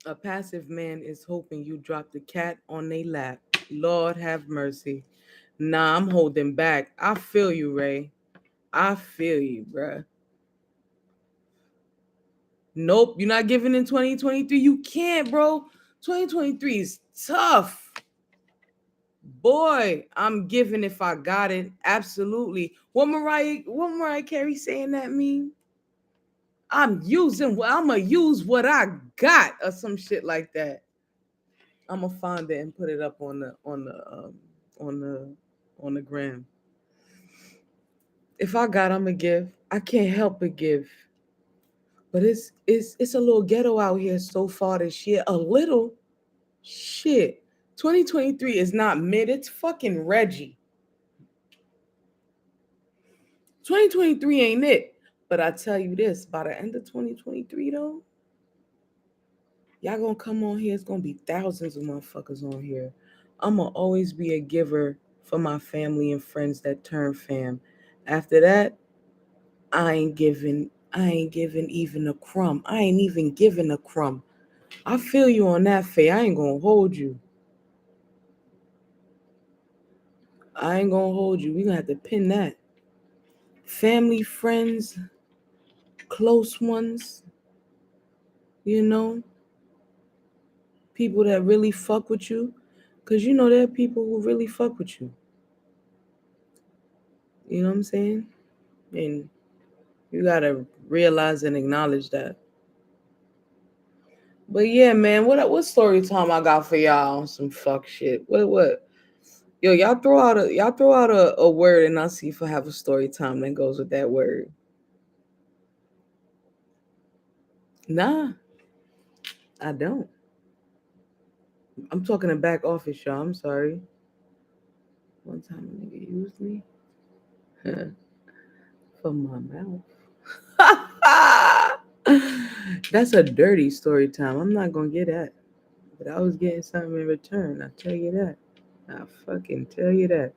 [SPEAKER 1] A passive man is hoping you drop the cat on their lap. Lord have mercy. Nah, I'm holding back. I feel you, Ray. I feel you, bruh. Nope, you're not giving in 2023. You can't, bro. 2023 is tough. Boy, I'm giving if I got it. Absolutely. What Mariah Carey saying that mean? I'ma use what I got or some shit like that. I'ma find it and put it up on the on the gram. If I got, I'ma give. I can't help but give. But it's a little ghetto out here so far this year. A little shit. 2023 is not mid, it's fucking Reggie. 2023 ain't it. But I tell you this, by the end of 2023 though, y'all gonna come on here. It's gonna be thousands of motherfuckers on here. I'ma always be a giver for my family and friends that turn fam. After that, I ain't giving even a crumb. I ain't even giving a crumb. I feel you on that, Faye. I ain't gonna hold you. I ain't gonna hold you. We gonna have to pin that. Family, friends, close ones, you know, people that really fuck with you. Cause you know there are people who really fuck with you. You know what I'm saying? And you gotta realize and acknowledge that. But yeah, man, what story time I got for y'all on some fuck shit? What? Yo, y'all throw out a word and I'll see if I have a story time that goes with that word. Nah, I don't. I'm talking to back office, y'all. I'm sorry. One time a nigga used me for my mouth. That's a dirty story time. I'm not gonna get that. But I was getting something in return. I tell you that. I fucking tell you that.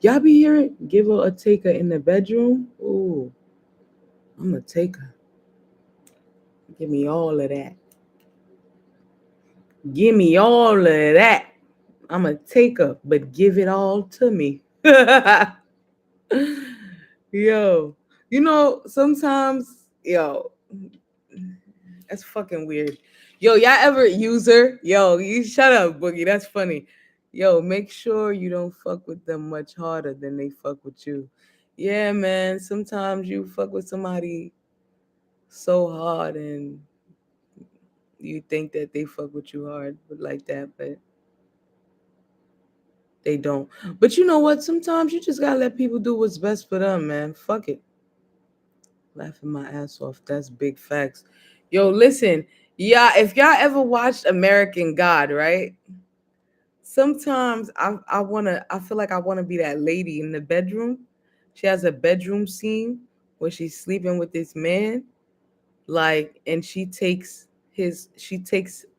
[SPEAKER 1] Y'all be hearing give her a taker in the bedroom? Ooh, I'm a taker. Give me all of that. Give me all of that. I'm a taker, but give it all to me. Yo, sometimes, that's fucking weird. Yo, y'all ever use her? Yo, you shut up, Boogie. That's funny. Yo, make sure you don't fuck with them much harder than they fuck with you. Yeah, man. Sometimes you fuck with somebody so hard and you think that they fuck with you hard, but like that, but they don't. But you know what? Sometimes you just gotta let people do what's best for them, man. Fuck it. Laughing my ass off. That's big facts. Yo, listen. Yeah, if y'all ever watched American God, right? Sometimes I feel like I wanna be that lady in the bedroom. She has a bedroom scene where she's sleeping with this man, like, and she takes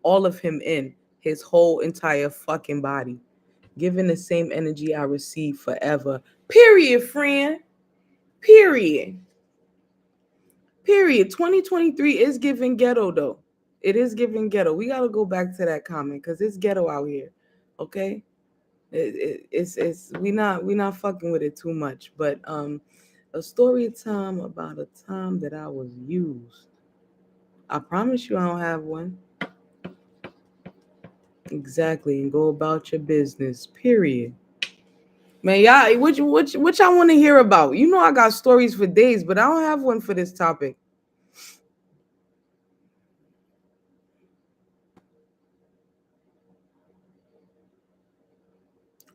[SPEAKER 1] all of him in, his whole entire fucking body, giving the same energy I receive forever. Period, friend. Period. Period. 2023 is giving ghetto though. It is giving ghetto. We gotta go back to that comment because it's ghetto out here. Okay. It's we not fucking with it too much. But a story time about a time that I was used. I promise you I don't have one. Exactly. And go about your business. Period. Man, y'all, what y'all want to hear about? You know I got stories for days, but I don't have one for this topic.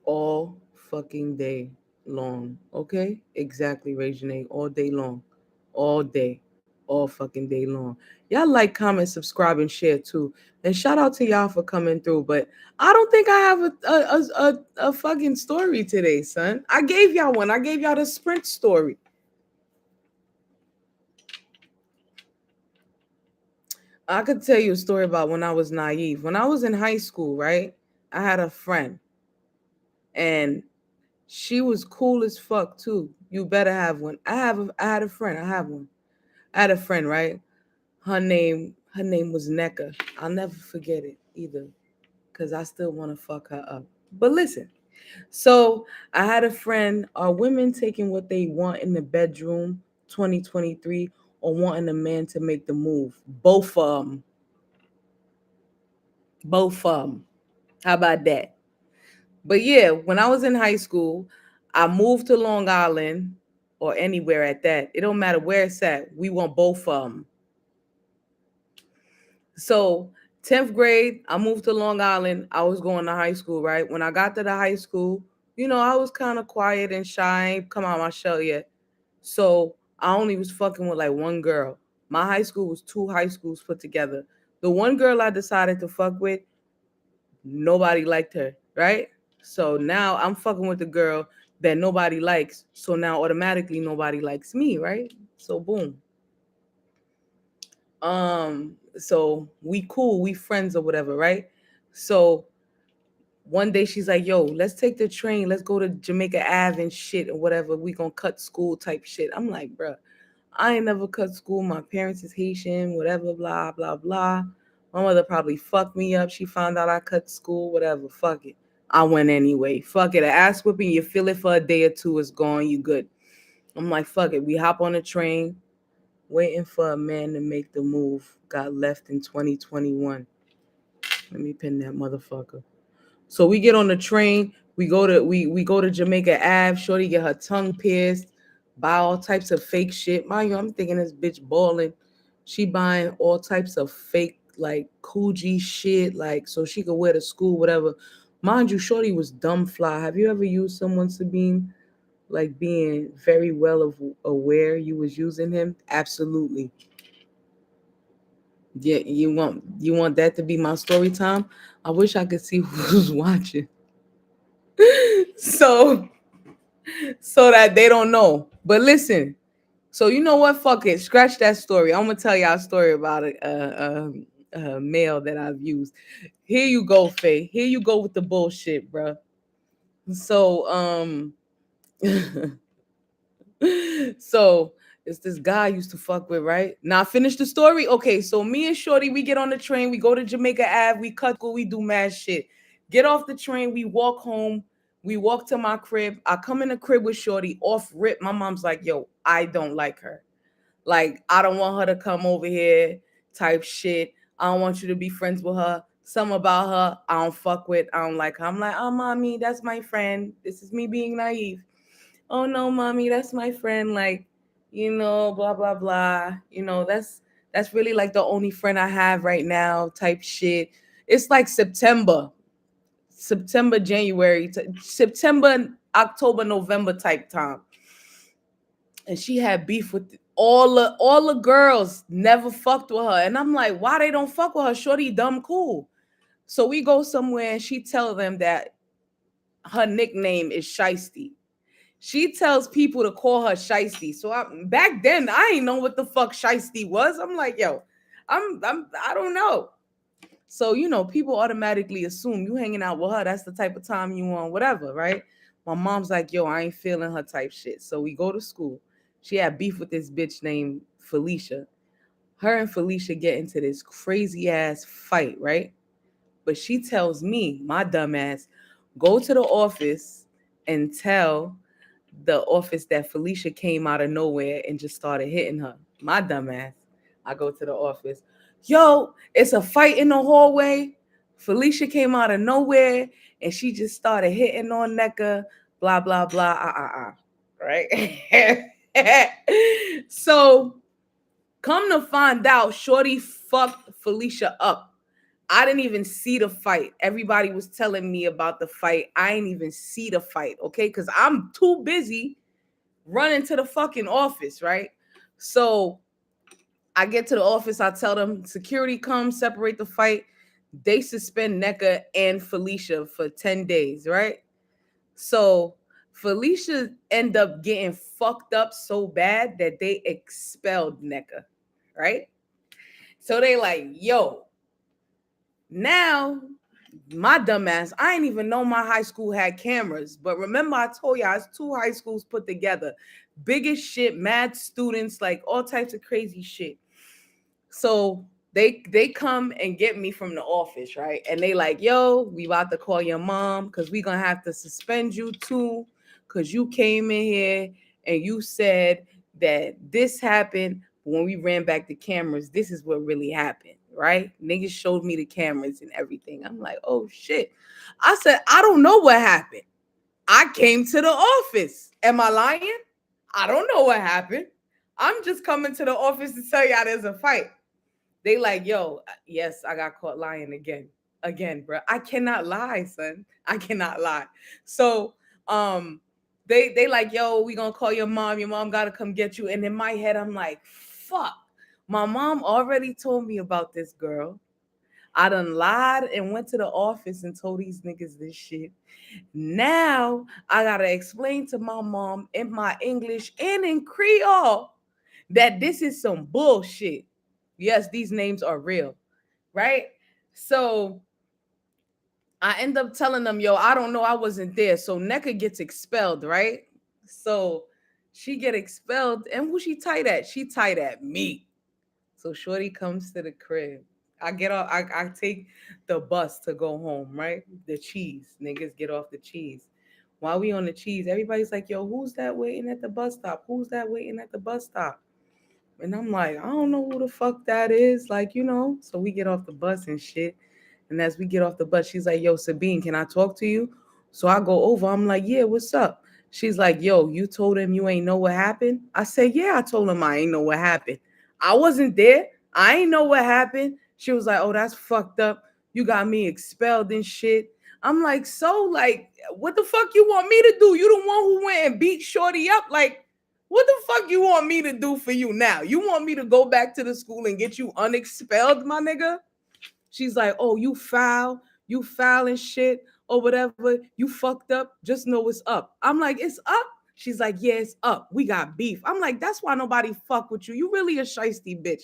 [SPEAKER 1] All fucking day long. Okay? Exactly, Regine. All day long. All day. All fucking day long. Y'all like, comment, subscribe, and share too. And shout out to y'all for coming through. But I don't think I have a fucking story today, son. I gave y'all one. I gave y'all the Sprint story. I could tell you a story about when I was naive. When I was in high school, right? I had a friend, and she was cool as fuck too. You better have one. I had a friend. I have one. I had a friend, right? Her name was Neka. I'll never forget it either, cause I still want to fuck her up. But listen, so I had a friend. Are women taking what they want in the bedroom, 2023, or wanting a man to make the move? Both of them. Both of them. How about that? But yeah, when I was in high school, I moved to Long Island or anywhere at that. It don't matter where it's at. We want both of them. So 10th grade, I moved to Long Island. I was going to high school, right? When I got to the high school, I was kind of quiet and shy. I ain't come out my shell yet. So I only was fucking with like one girl. My high school was two high schools put together. The one girl I decided to fuck with, nobody liked her, right? So now I'm fucking with the girl that nobody likes. So now automatically nobody likes me, right? So boom. So we cool, we friends or whatever, right? So one day she's like, yo, let's take the train, let's go to Jamaica Ave and shit or whatever. We gonna cut school type shit. I'm like, bruh, I ain't never cut school. My parents is Haitian, whatever, blah, blah, blah. My mother probably fucked me up. She found out I cut school, whatever. Fuck it. I went anyway. Fuck it. An ass whipping, you feel it for a day or two, it's gone, you good. I'm like, fuck it. We hop on the train, waiting for a man to make the move. Got left in 2021. Let me pin that motherfucker. So we get on the train. We go to Jamaica Ave. Shorty get her tongue pierced. Buy all types of fake shit. Mind you, I'm thinking this bitch balling. She buying all types of fake like Coogee shit, like so she could wear to school, whatever. Mind you, Shorty was dumb fly. Have you ever used someone, Sabine, like being very well aware you was using him? Absolutely. Yeah, you want that to be my story time? I wish I could see who's watching. so so that they don't know. But listen, so you know what? Fuck it. Scratch that story. I'm gonna tell y'all a story about a male that I've used. Here you go, Faye. Here you go with the bullshit, bro. So so it's this guy I used to fuck with, right? Now finish the story. Okay, so me and Shorty, we get on the train, we go to Jamaica Ave, we cut school, we do mad shit. Get off the train, we walk home, we walk to my crib. I come in the crib with Shorty, off rip. My mom's like, yo, I don't like her. Like, I don't want her to come over here, type shit. I don't want you to be friends with her. Some about her, I don't fuck with. I don't like her. I'm like, oh, mommy, that's my friend. This is me being naive. Oh no, mommy, that's my friend. Like, blah blah blah. That's really like the only friend I have right now. Type shit. It's like September, January, September, October, November type time. And she had beef with all the girls. Never fucked with her, and I'm like, why they don't fuck with her? Shorty, dumb, cool. So we go somewhere, and she tell them that her nickname is Shiesty. She tells people to call her Shiesty. So back then I ain't know what the fuck Shiesty was. I'm like, yo, I don't know. So people automatically assume you hanging out with her. That's the type of time you want, whatever, right? My mom's like, yo, I ain't feeling her type shit. So we go to school. She had beef with this bitch named Felicia. Her and Felicia get into this crazy ass fight, right? But she tells me, my dumb ass, go to the office and tell the office that Felicia came out of nowhere and just started hitting her. My dumb ass. I go to the office. Yo, it's a fight in the hallway. Felicia came out of nowhere and she just started hitting on Neka. blah, blah, blah, right? So come to find out, Shorty fucked Felicia up. I didn't even see the fight. Everybody was telling me about the fight. I ain't even see the fight, okay? Because I'm too busy running to the fucking office, right? So I get to the office, I tell them security come separate the fight. They suspend NECA and Felicia for 10 days, right? So Felicia end up getting fucked up so bad that they expelled NECA, right? So they like, yo, now my dumbass, I ain't even know my high school had cameras. But remember, I told y'all it's 2 high schools put together. Biggest shit, mad students, like all types of crazy shit. So they come and get me from the office, right? And they like, yo, we about to call your mom because we gonna have to suspend you too, because you came in here and you said that this happened. When we ran back the cameras, this is what really happened, right? Niggas showed me the cameras and everything. I'm like, oh shit. I said, I don't know what happened. I came to the office. Am I lying? I don't know what happened. I'm just coming to the office to tell y'all there's a fight. They like, yo, yes, I got caught lying again, bro. I cannot lie, son. I cannot lie. So, they like, yo, we gonna call your mom. Your mom gotta come get you. And in my head, I'm like, fuck. My mom already told me about this girl. I done lied and went to the office and told these niggas this shit. Now I gotta explain to my mom in my English and in Creole that this is some bullshit. Yes, these names are real, right? So I end up telling them, yo, I don't know, I wasn't there. So NECA gets expelled, right? So she get expelled, and who she tight at? She tight at me. So Shorty comes to the crib. I get off, I take the bus to go home, right? The cheese. Niggas get off the cheese. While we on the cheese, everybody's like, yo, who's that waiting at the bus stop? Who's that waiting at the bus stop? And I'm like, I don't know who the fuck that is. Like, you know, so we get off the bus and shit. And as we get off the bus, she's like, yo, Sabine, can I talk to you? So I go over. I'm like, yeah, what's up? She's like, yo, you told him you ain't know what happened? I said, yeah, I told him I ain't know what happened. I wasn't there. I ain't know what happened. She was like, oh, that's fucked up. You got me expelled and shit. I'm like, so, like, what the fuck you want me to do? You the one who went and beat Shorty up? Like, what the fuck you want me to do for you now? You want me to go back to the school and get you unexpelled, my nigga? She's like, oh, you foul and shit or whatever. You fucked up. Just know it's up. I'm like, it's up. She's like, yeah, it's up. We got beef. I'm like, that's why nobody fuck with you. You really a shiesty bitch.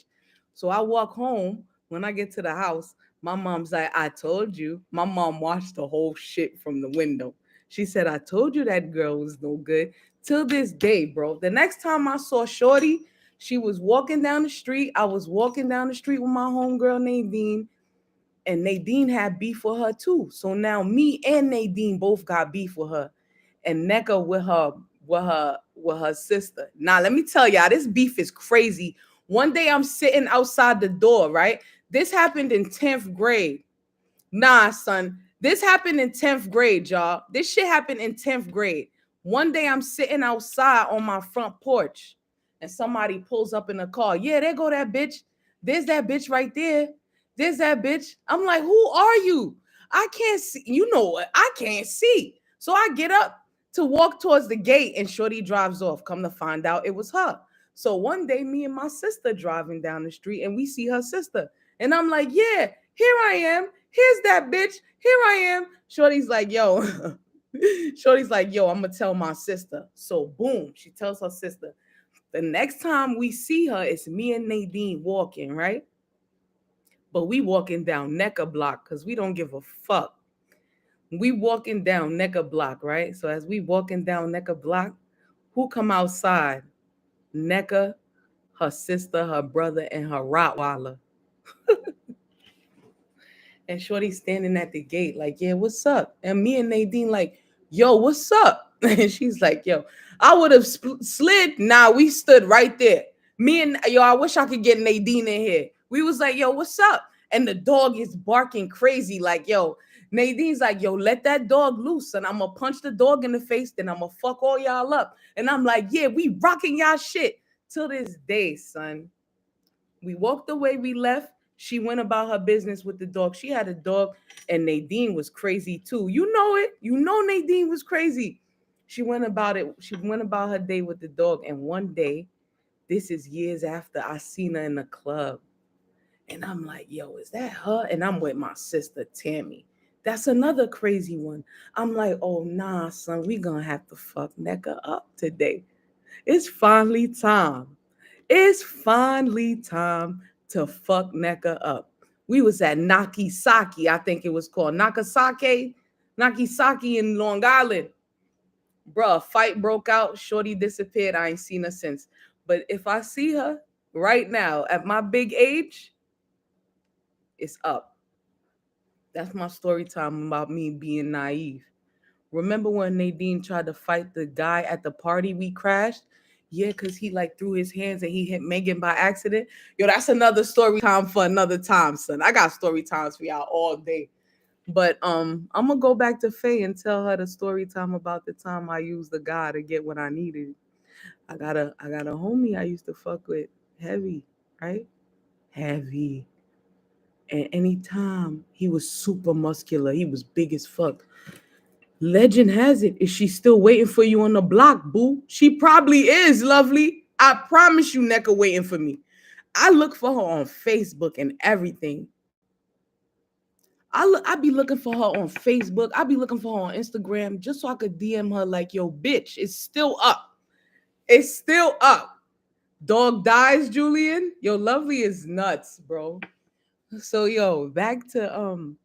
[SPEAKER 1] So I walk home. When I get to the house, my mom's like, I told you. My mom watched the whole shit from the window. She said, I told you that girl was no good. Till this day, bro. The next time I saw Shorty, she was walking down the street. I was walking down the street with my homegirl Nadine, and Nadine had beef with her too. So now me and Nadine both got beef with her, and NECA with her sister. Now let me tell y'all, this beef is crazy. One day I'm sitting outside the door, right? This happened in 10th grade. Nah, son. This happened in 10th grade, y'all. This shit happened in 10th grade. One day I'm sitting outside on my front porch and somebody pulls up in a car. Yeah, there go that bitch. There's that bitch right there. There's that bitch. I'm like, who are you? I can't see. You know what? I can't see. So I get up to walk towards the gate and Shorty drives off. Come to find out it was her. So one day, me and my sister driving down the street and we see her sister. And I'm like, yeah, here I am. Here's that bitch. Here I am. Shorty's like, yo. Shorty's like, yo, I'm going to tell my sister. So boom, she tells her sister. The next time we see her, it's me and Nadine walking, right? But we walking down NECA block because we don't give a fuck. We walking down NECA block, right? So as we walking down NECA block, who come outside? NECA, her sister, her brother, and her Rottweiler. And Shorty standing at the gate like, yeah, what's up? And me and Nadine like, yo, what's up? And she's like, yo, I would have slid. Nah, we stood right there. Me and, yo, I wish I could get Nadine in here. We was like, yo, what's up? And the dog is barking crazy like, yo, Nadine's like, yo, let that dog loose, and I'm gonna punch the dog in the face, then I'm gonna fuck all y'all up. And I'm like, yeah, we rocking y'all shit. Till this day, son. We walked away, we left. She went about her business with the dog. She had a dog, and Nadine was crazy too. You know it. You know Nadine was crazy. She went about it. She went about her day with the dog. And one day, this is years after, I seen her in the club. And I'm like, yo, is that her? And I'm with my sister Tammy. That's another crazy one. I'm like, oh nah, son, we gonna have to fuck Nneka up today. It's finally time. It's finally time to fuck Nneka up. We was at Nakisaki, I think it was called Nakasake in Long Island. Bruh, a fight broke out. Shorty disappeared. I ain't seen her since. But if I see her right now at my big age, it's up. That's my story time about me being naive. Remember when Nadine tried to fight the guy at the party we crashed? Yeah, because he like threw his hands and he hit Megan by accident. Yo, that's another story time for another time, son. I got story times for y'all all day. But I'm gonna go back to Faye and tell her the story time about the time I used the guy to get what I needed. I got a homie I used to fuck with, Heavy, right? Heavy. And anytime he was super muscular, he was big as fuck. Legend has it, is she still waiting for you on the block, boo? She probably is, lovely. I promise you, Nneka waiting for me. I look for her on Facebook and everything. I be looking for her on Facebook. I be looking for her on Instagram just so I could DM her like, yo, bitch, it's still up. It's still up. Dog dies, Julian. Yo, lovely is nuts, bro. So yo, back to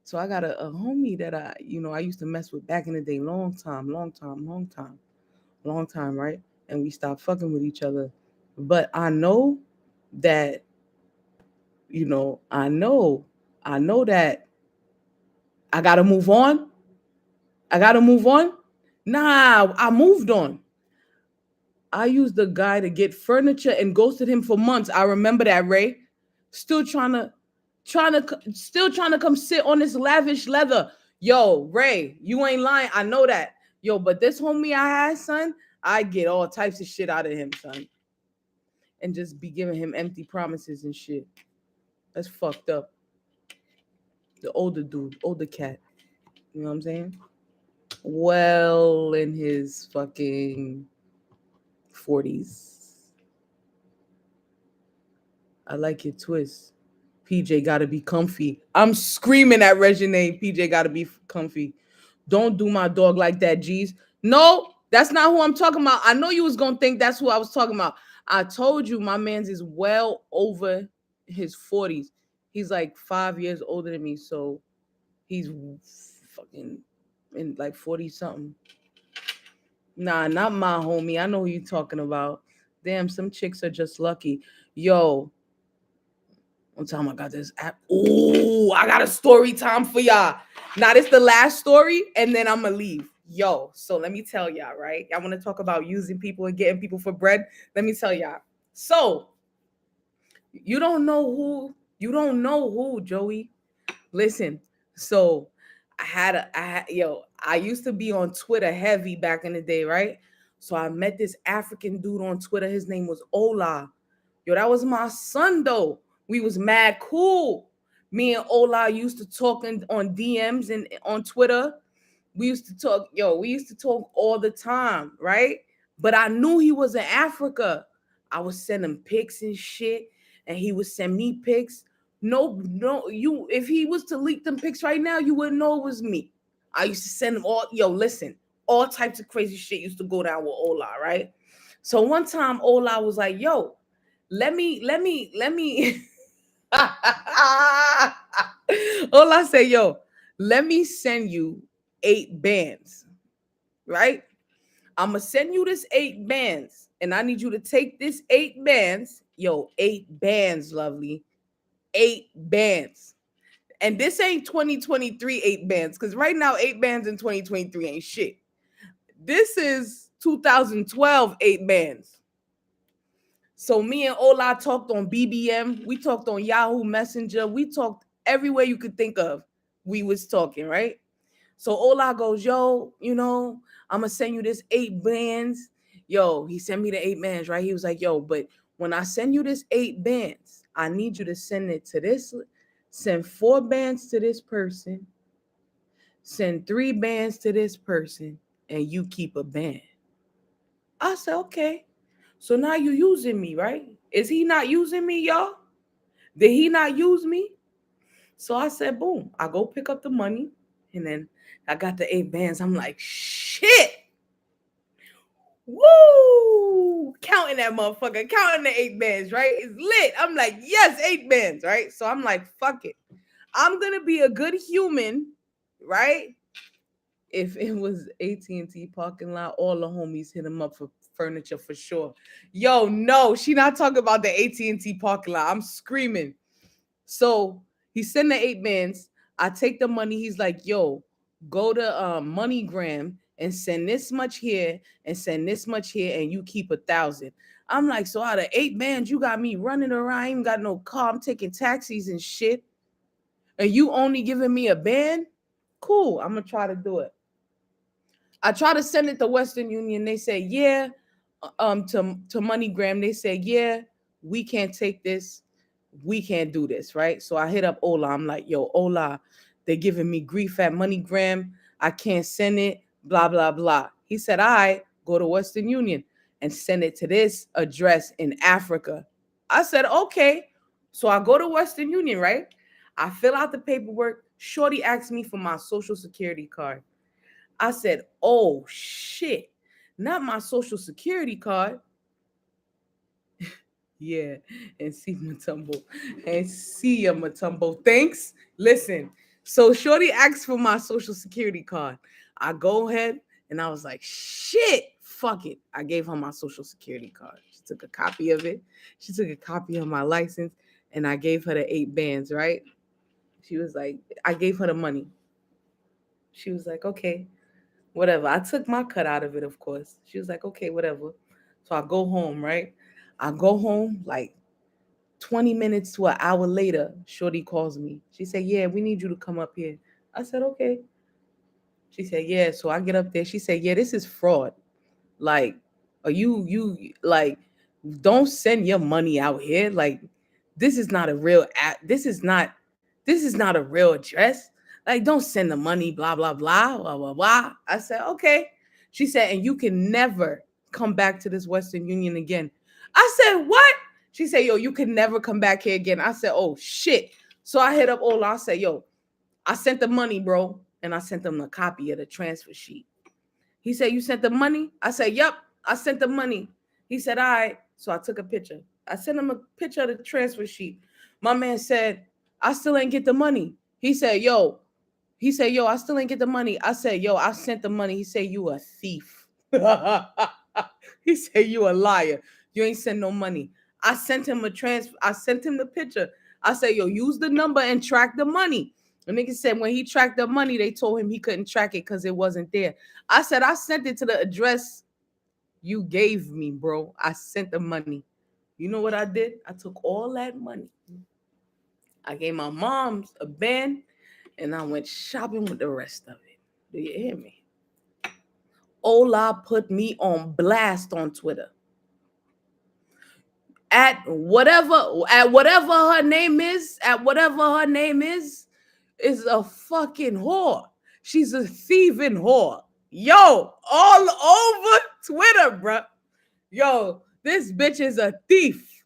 [SPEAKER 1] so I got a homie that I used to mess with back in the day, long time, right? And we stopped fucking with each other. But I know that, I know that I gotta move on. I gotta move on. Nah, I moved on. I used the guy to get furniture and ghosted him for months. I remember that, Ray. Still still trying to come sit on this lavish leather. Yo, Ray, you ain't lying. I know that. Yo, but this homie I had, son, I get all types of shit out of him, son. And just be giving him empty promises and shit. That's fucked up. The older dude, older cat. You know what I'm saying? Well, in his fucking 40s. I like your twist. PJ gotta be comfy. I'm screaming at Regine. PJ gotta be comfy. Don't do my dog like that, G's. No, that's not who I'm talking about. I know you was gonna think that's who I was talking about. I told you my man's is well over his 40s. He's like 5 years older than me, so he's fucking in like 40 something. Nah, not my homie. I know who you talking about. Damn, some chicks are just lucky. Yo, one time I got this app. Ooh, I got a story time for y'all. Now, this the last story, and then I'm gonna leave. Yo, so let me tell y'all, right? I want to talk about using people and getting people for bread. Let me tell y'all. So, you don't know who, Joey. Listen, so I used to be on Twitter heavy back in the day, right? So I met this African dude on Twitter. His name was Ola. Yo, that was my son though. We was mad cool. Me and Ola used to talk on DMs and on Twitter. We used to talk, we used to talk all the time, right? But I knew he was in Africa. I would send him pics and shit, and he would send me pics. No, if he was to leak them pics right now, you wouldn't know it was me. I used to send him listen, all types of crazy shit used to go down with Ola, right? So one time Ola was like, yo, let me Ola said, yo, let me send you 8 bands, right? I'm gonna send you this 8 bands, and I need you to take this 8 bands. Yo, 8 bands, lovely. 8 bands. And this ain't 2023 8 bands, because right now 8 bands in 2023 ain't shit. This is 2012 8 bands. So me and Ola talked on BBM. We talked on Yahoo Messenger. We talked everywhere you could think of. we was talking, right? So Ola goes, yo, I'm gonna send you this 8 bands. Yo, he sent me the 8 bands, right? He was like, yo, but when I send you this 8 bands, I need you to send it to this, send 4 bands to this person, send 3 bands to this person, and you keep a band. I said, okay. So now you using me, right? Is he not using me, y'all? Did he not use me? So I said, boom, I go pick up the money. And then I got the 8 bands. I'm like, shit. Woo! Counting that motherfucker, counting the 8 bands, right? It's lit. I'm like, yes, 8 bands, right? So I'm like, fuck it. I'm gonna be a good human, right? If it was AT&T parking lot, all the homies hit him up for furniture for sure. Yo, no, she not talking about the AT&T parking lot. I'm screaming. So he sent the 8 bands. I take the money. He's like, yo, go to MoneyGram and send this much here and send this much here, and you keep 1,000. I'm like, so out of 8 bands, you got me running around. I ain't got no car. I'm taking taxis and shit. And you only giving me a band? Cool. I'm gonna try to do it. I try to send it to Western Union. They say, yeah. To MoneyGram, they say, yeah, we can't take this. We can't do this, right? So I hit up Ola. I'm like, yo, Ola, they're giving me grief at MoneyGram. I can't send it, blah, blah, blah. He said, all right, go to Western Union and send it to this address in Africa. I said, okay. So I go to Western Union, right? I fill out the paperwork. Shorty asked me for my social security card. I said, oh, shit, not my social security card. Yeah, and see Matumbo. And see ya, Matumbo. Thanks. Listen, so Shorty asked for my social security card. I go ahead and I was like, shit, fuck it. I gave her my social security card. She took a copy of it. She took a copy of my license, and I gave her the 8 bands, right? She was like, I gave her the money. She was like, okay, whatever. I took my cut out of it, of course. She was like, okay, whatever. So I go home, right? I go home like 20 minutes to an hour later. Shorty calls me. She said, yeah, we need you to come up here. I said, okay. She said, yeah. So I get up there. She said, yeah, this is fraud. Like, are you like, don't send your money out here. Like, this is not a real app. This is not a real address. Like, don't send the money, blah, blah, blah, blah, blah, blah. I said, okay. She said, and you can never come back to this Western Union again. I said, what? She said, yo, you can never come back here again. I said, oh, shit. So I hit up Ola. I said, yo, I sent the money, bro. And I sent him a copy of the transfer sheet. He said, you sent the money? I said, yep, I sent the money. He said, all right. So I took a picture. I sent him a picture of the transfer sheet. My man said, I still ain't get the money. He said, yo, I still ain't get the money. I said, yo, I sent the money. He said, you a thief. He said, you a liar. You ain't send no money. I sent him I sent him the picture. I said, yo, use the number and track the money. The nigga said when he tracked the money, they told him he couldn't track it because it wasn't there. I said, I sent it to the address you gave me, bro. I sent the money. You know what I did? I took all that money. I gave my mom's a band, and I went shopping with the rest of it. Do you hear me? Ola put me on blast on Twitter. At whatever her name is, is a fucking whore. She's a thieving whore. Yo, all over Twitter, bro. Yo, this bitch is a thief.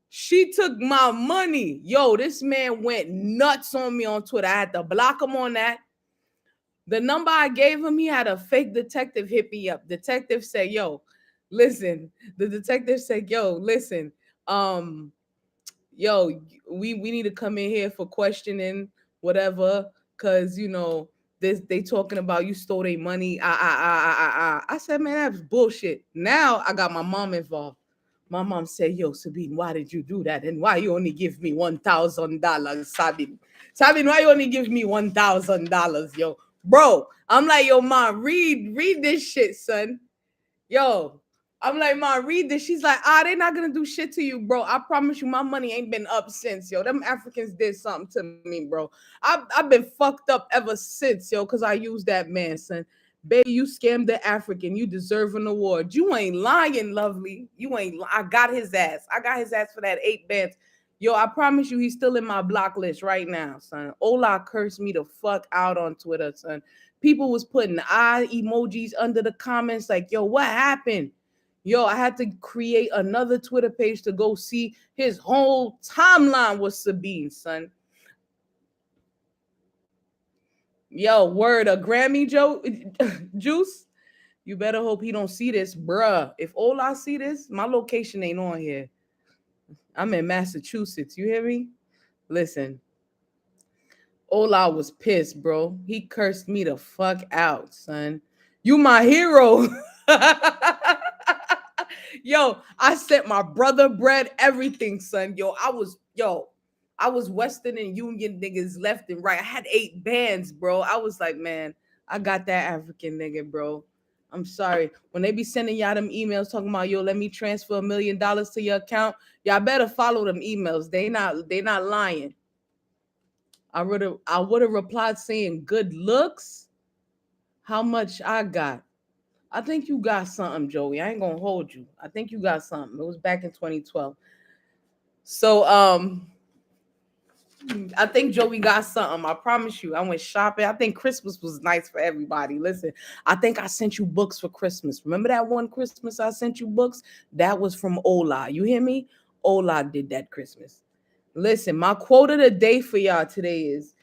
[SPEAKER 1] She took my money. Yo, this man went nuts on me on Twitter. I had to block him on that. The number I gave him, he had a fake detective hit me up. Detective said, yo, listen. The detective said, yo, listen. Yo, we need to come in here for questioning, whatever, because they talking about you stole their money. I said, man, that's bullshit. Now I got my mom involved. My mom said, yo, Sabine, why did you do that? And why you only give me $1,000, Sabine? Sabine, why you only give me $1,000, yo? Bro, I'm like, yo, mom, read this shit, son. Yo, I'm like, Ma, read this. She's like, they're not gonna do shit to you, bro. I promise you, my money ain't been up since, yo. Them Africans did something to me, bro. I've been fucked up ever since, yo, because I used that man, son. Baby, you scammed the African. You deserve an award. You ain't lying, lovely. You ain't. I got his ass. I got his ass for that 8 bands. Yo, I promise you, he's still in my block list right now, son. Ola cursed me the fuck out on Twitter, son. People was putting eye emojis under the comments like, yo, what happened? Yo, I had to create another Twitter page to go see his whole timeline was Sabine, son. Yo, word, a Grammy juice. You better hope he don't see this, bruh. If Ola see this, my location ain't on here. I'm in Massachusetts. You hear me? Listen, Ola was pissed, bro. He cursed me the fuck out, son. You my hero. Yo, I sent my brother bread, everything, son. I was Western and Union niggas left and right. I had 8 bands, bro. I was like, man, I got that African nigga, bro. I'm sorry. When they be sending y'all them emails talking about, yo, let me transfer $1 million to your account, y'all better follow them emails. They not lying. I would have replied saying, good looks. How much I got? I think you got something, Joey. I ain't gonna hold you. I think you got something. It was back in 2012. So I think Joey got something. I promise you. I went shopping. I think Christmas was nice for everybody. Listen, I think I sent you books for Christmas. Remember that one Christmas I sent you books? That was from Ola. You hear me? Ola did that Christmas. Listen, my quote of the day for y'all today is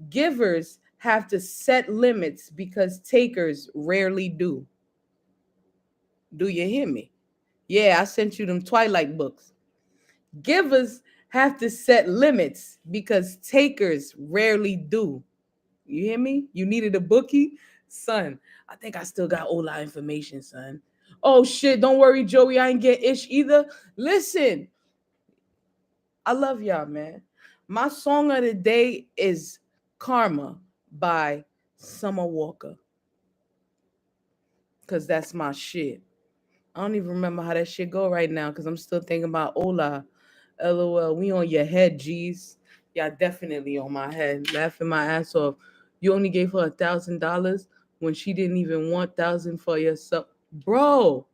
[SPEAKER 1] givers have to set limits because takers rarely do. Do you hear me? Yeah, I sent you them Twilight books. Givers have to set limits because takers rarely do. You hear me? You needed a bookie? Son, I think I still got all that information, son. Oh shit, don't worry, Joey. I ain't get ish either. Listen, I love y'all, man. My song of the day is Karma by Summer Walker. Cause that's my shit. I don't even remember how that shit go right now because I'm still thinking about Ola. LOL, we on your head, G's. Yeah, definitely on my head. Laughing my ass off. You only gave her $1,000 when she didn't even want 1,000 for yourself. Bro,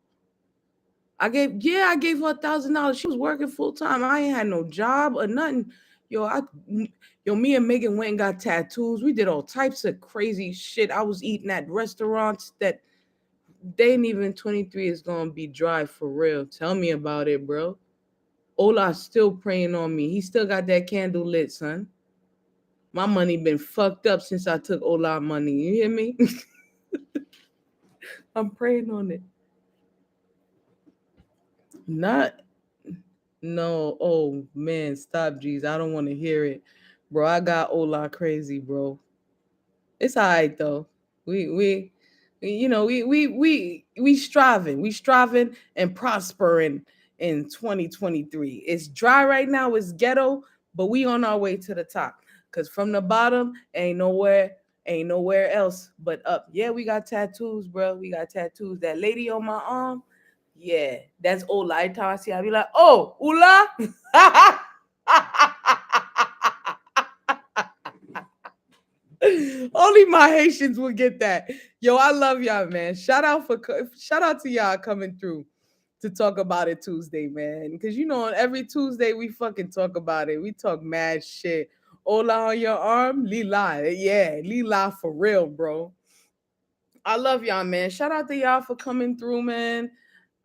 [SPEAKER 1] I gave her $1,000. She was working full time. I ain't had no job or nothing. Me and Megan went and got tattoos. We did all types of crazy shit. I was eating at restaurants that they ain't even 23 is gonna be dry for real. Tell me about it, bro. Ola's still praying on me. He still got that candle lit, son. My money been fucked up since I took Ola money. You hear me? I'm praying on it. Not no. Oh man, stop, G's. I don't want to hear it, bro. I got Ola crazy, bro. It's all right though. We we striving and prospering in 2023. It's dry right now, it's ghetto, but we on our way to the top. Cause from the bottom ain't nowhere else but up. Yeah, we got tattoos, bro. We got tattoos. That lady on my arm, yeah, that's Ola. I time I see, I be like, oh, Ula. Only my Haitians will get that. Yo, I love y'all, man. Shout out to y'all coming through to talk about it Tuesday, man. Because on every Tuesday we fucking talk about it. We talk mad shit. Ola on your arm, Lila. Yeah, Lila for real, bro. I love y'all, man. Shout out to y'all for coming through, man.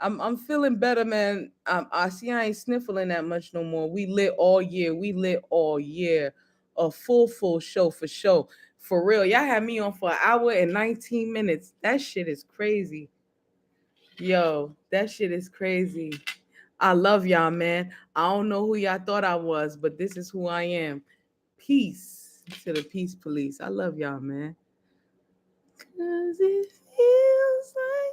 [SPEAKER 1] I'm feeling better, man. I see I ain't sniffling that much no more. We lit all year. We lit all year. A full show for sure. For real. Y'all had me on for an hour and 19 minutes. That shit is crazy. Yo, that shit is crazy. I love y'all, man. I don't know who y'all thought I was, but this is who I am. Peace to the peace police. I love y'all, man. 'Cause it feels like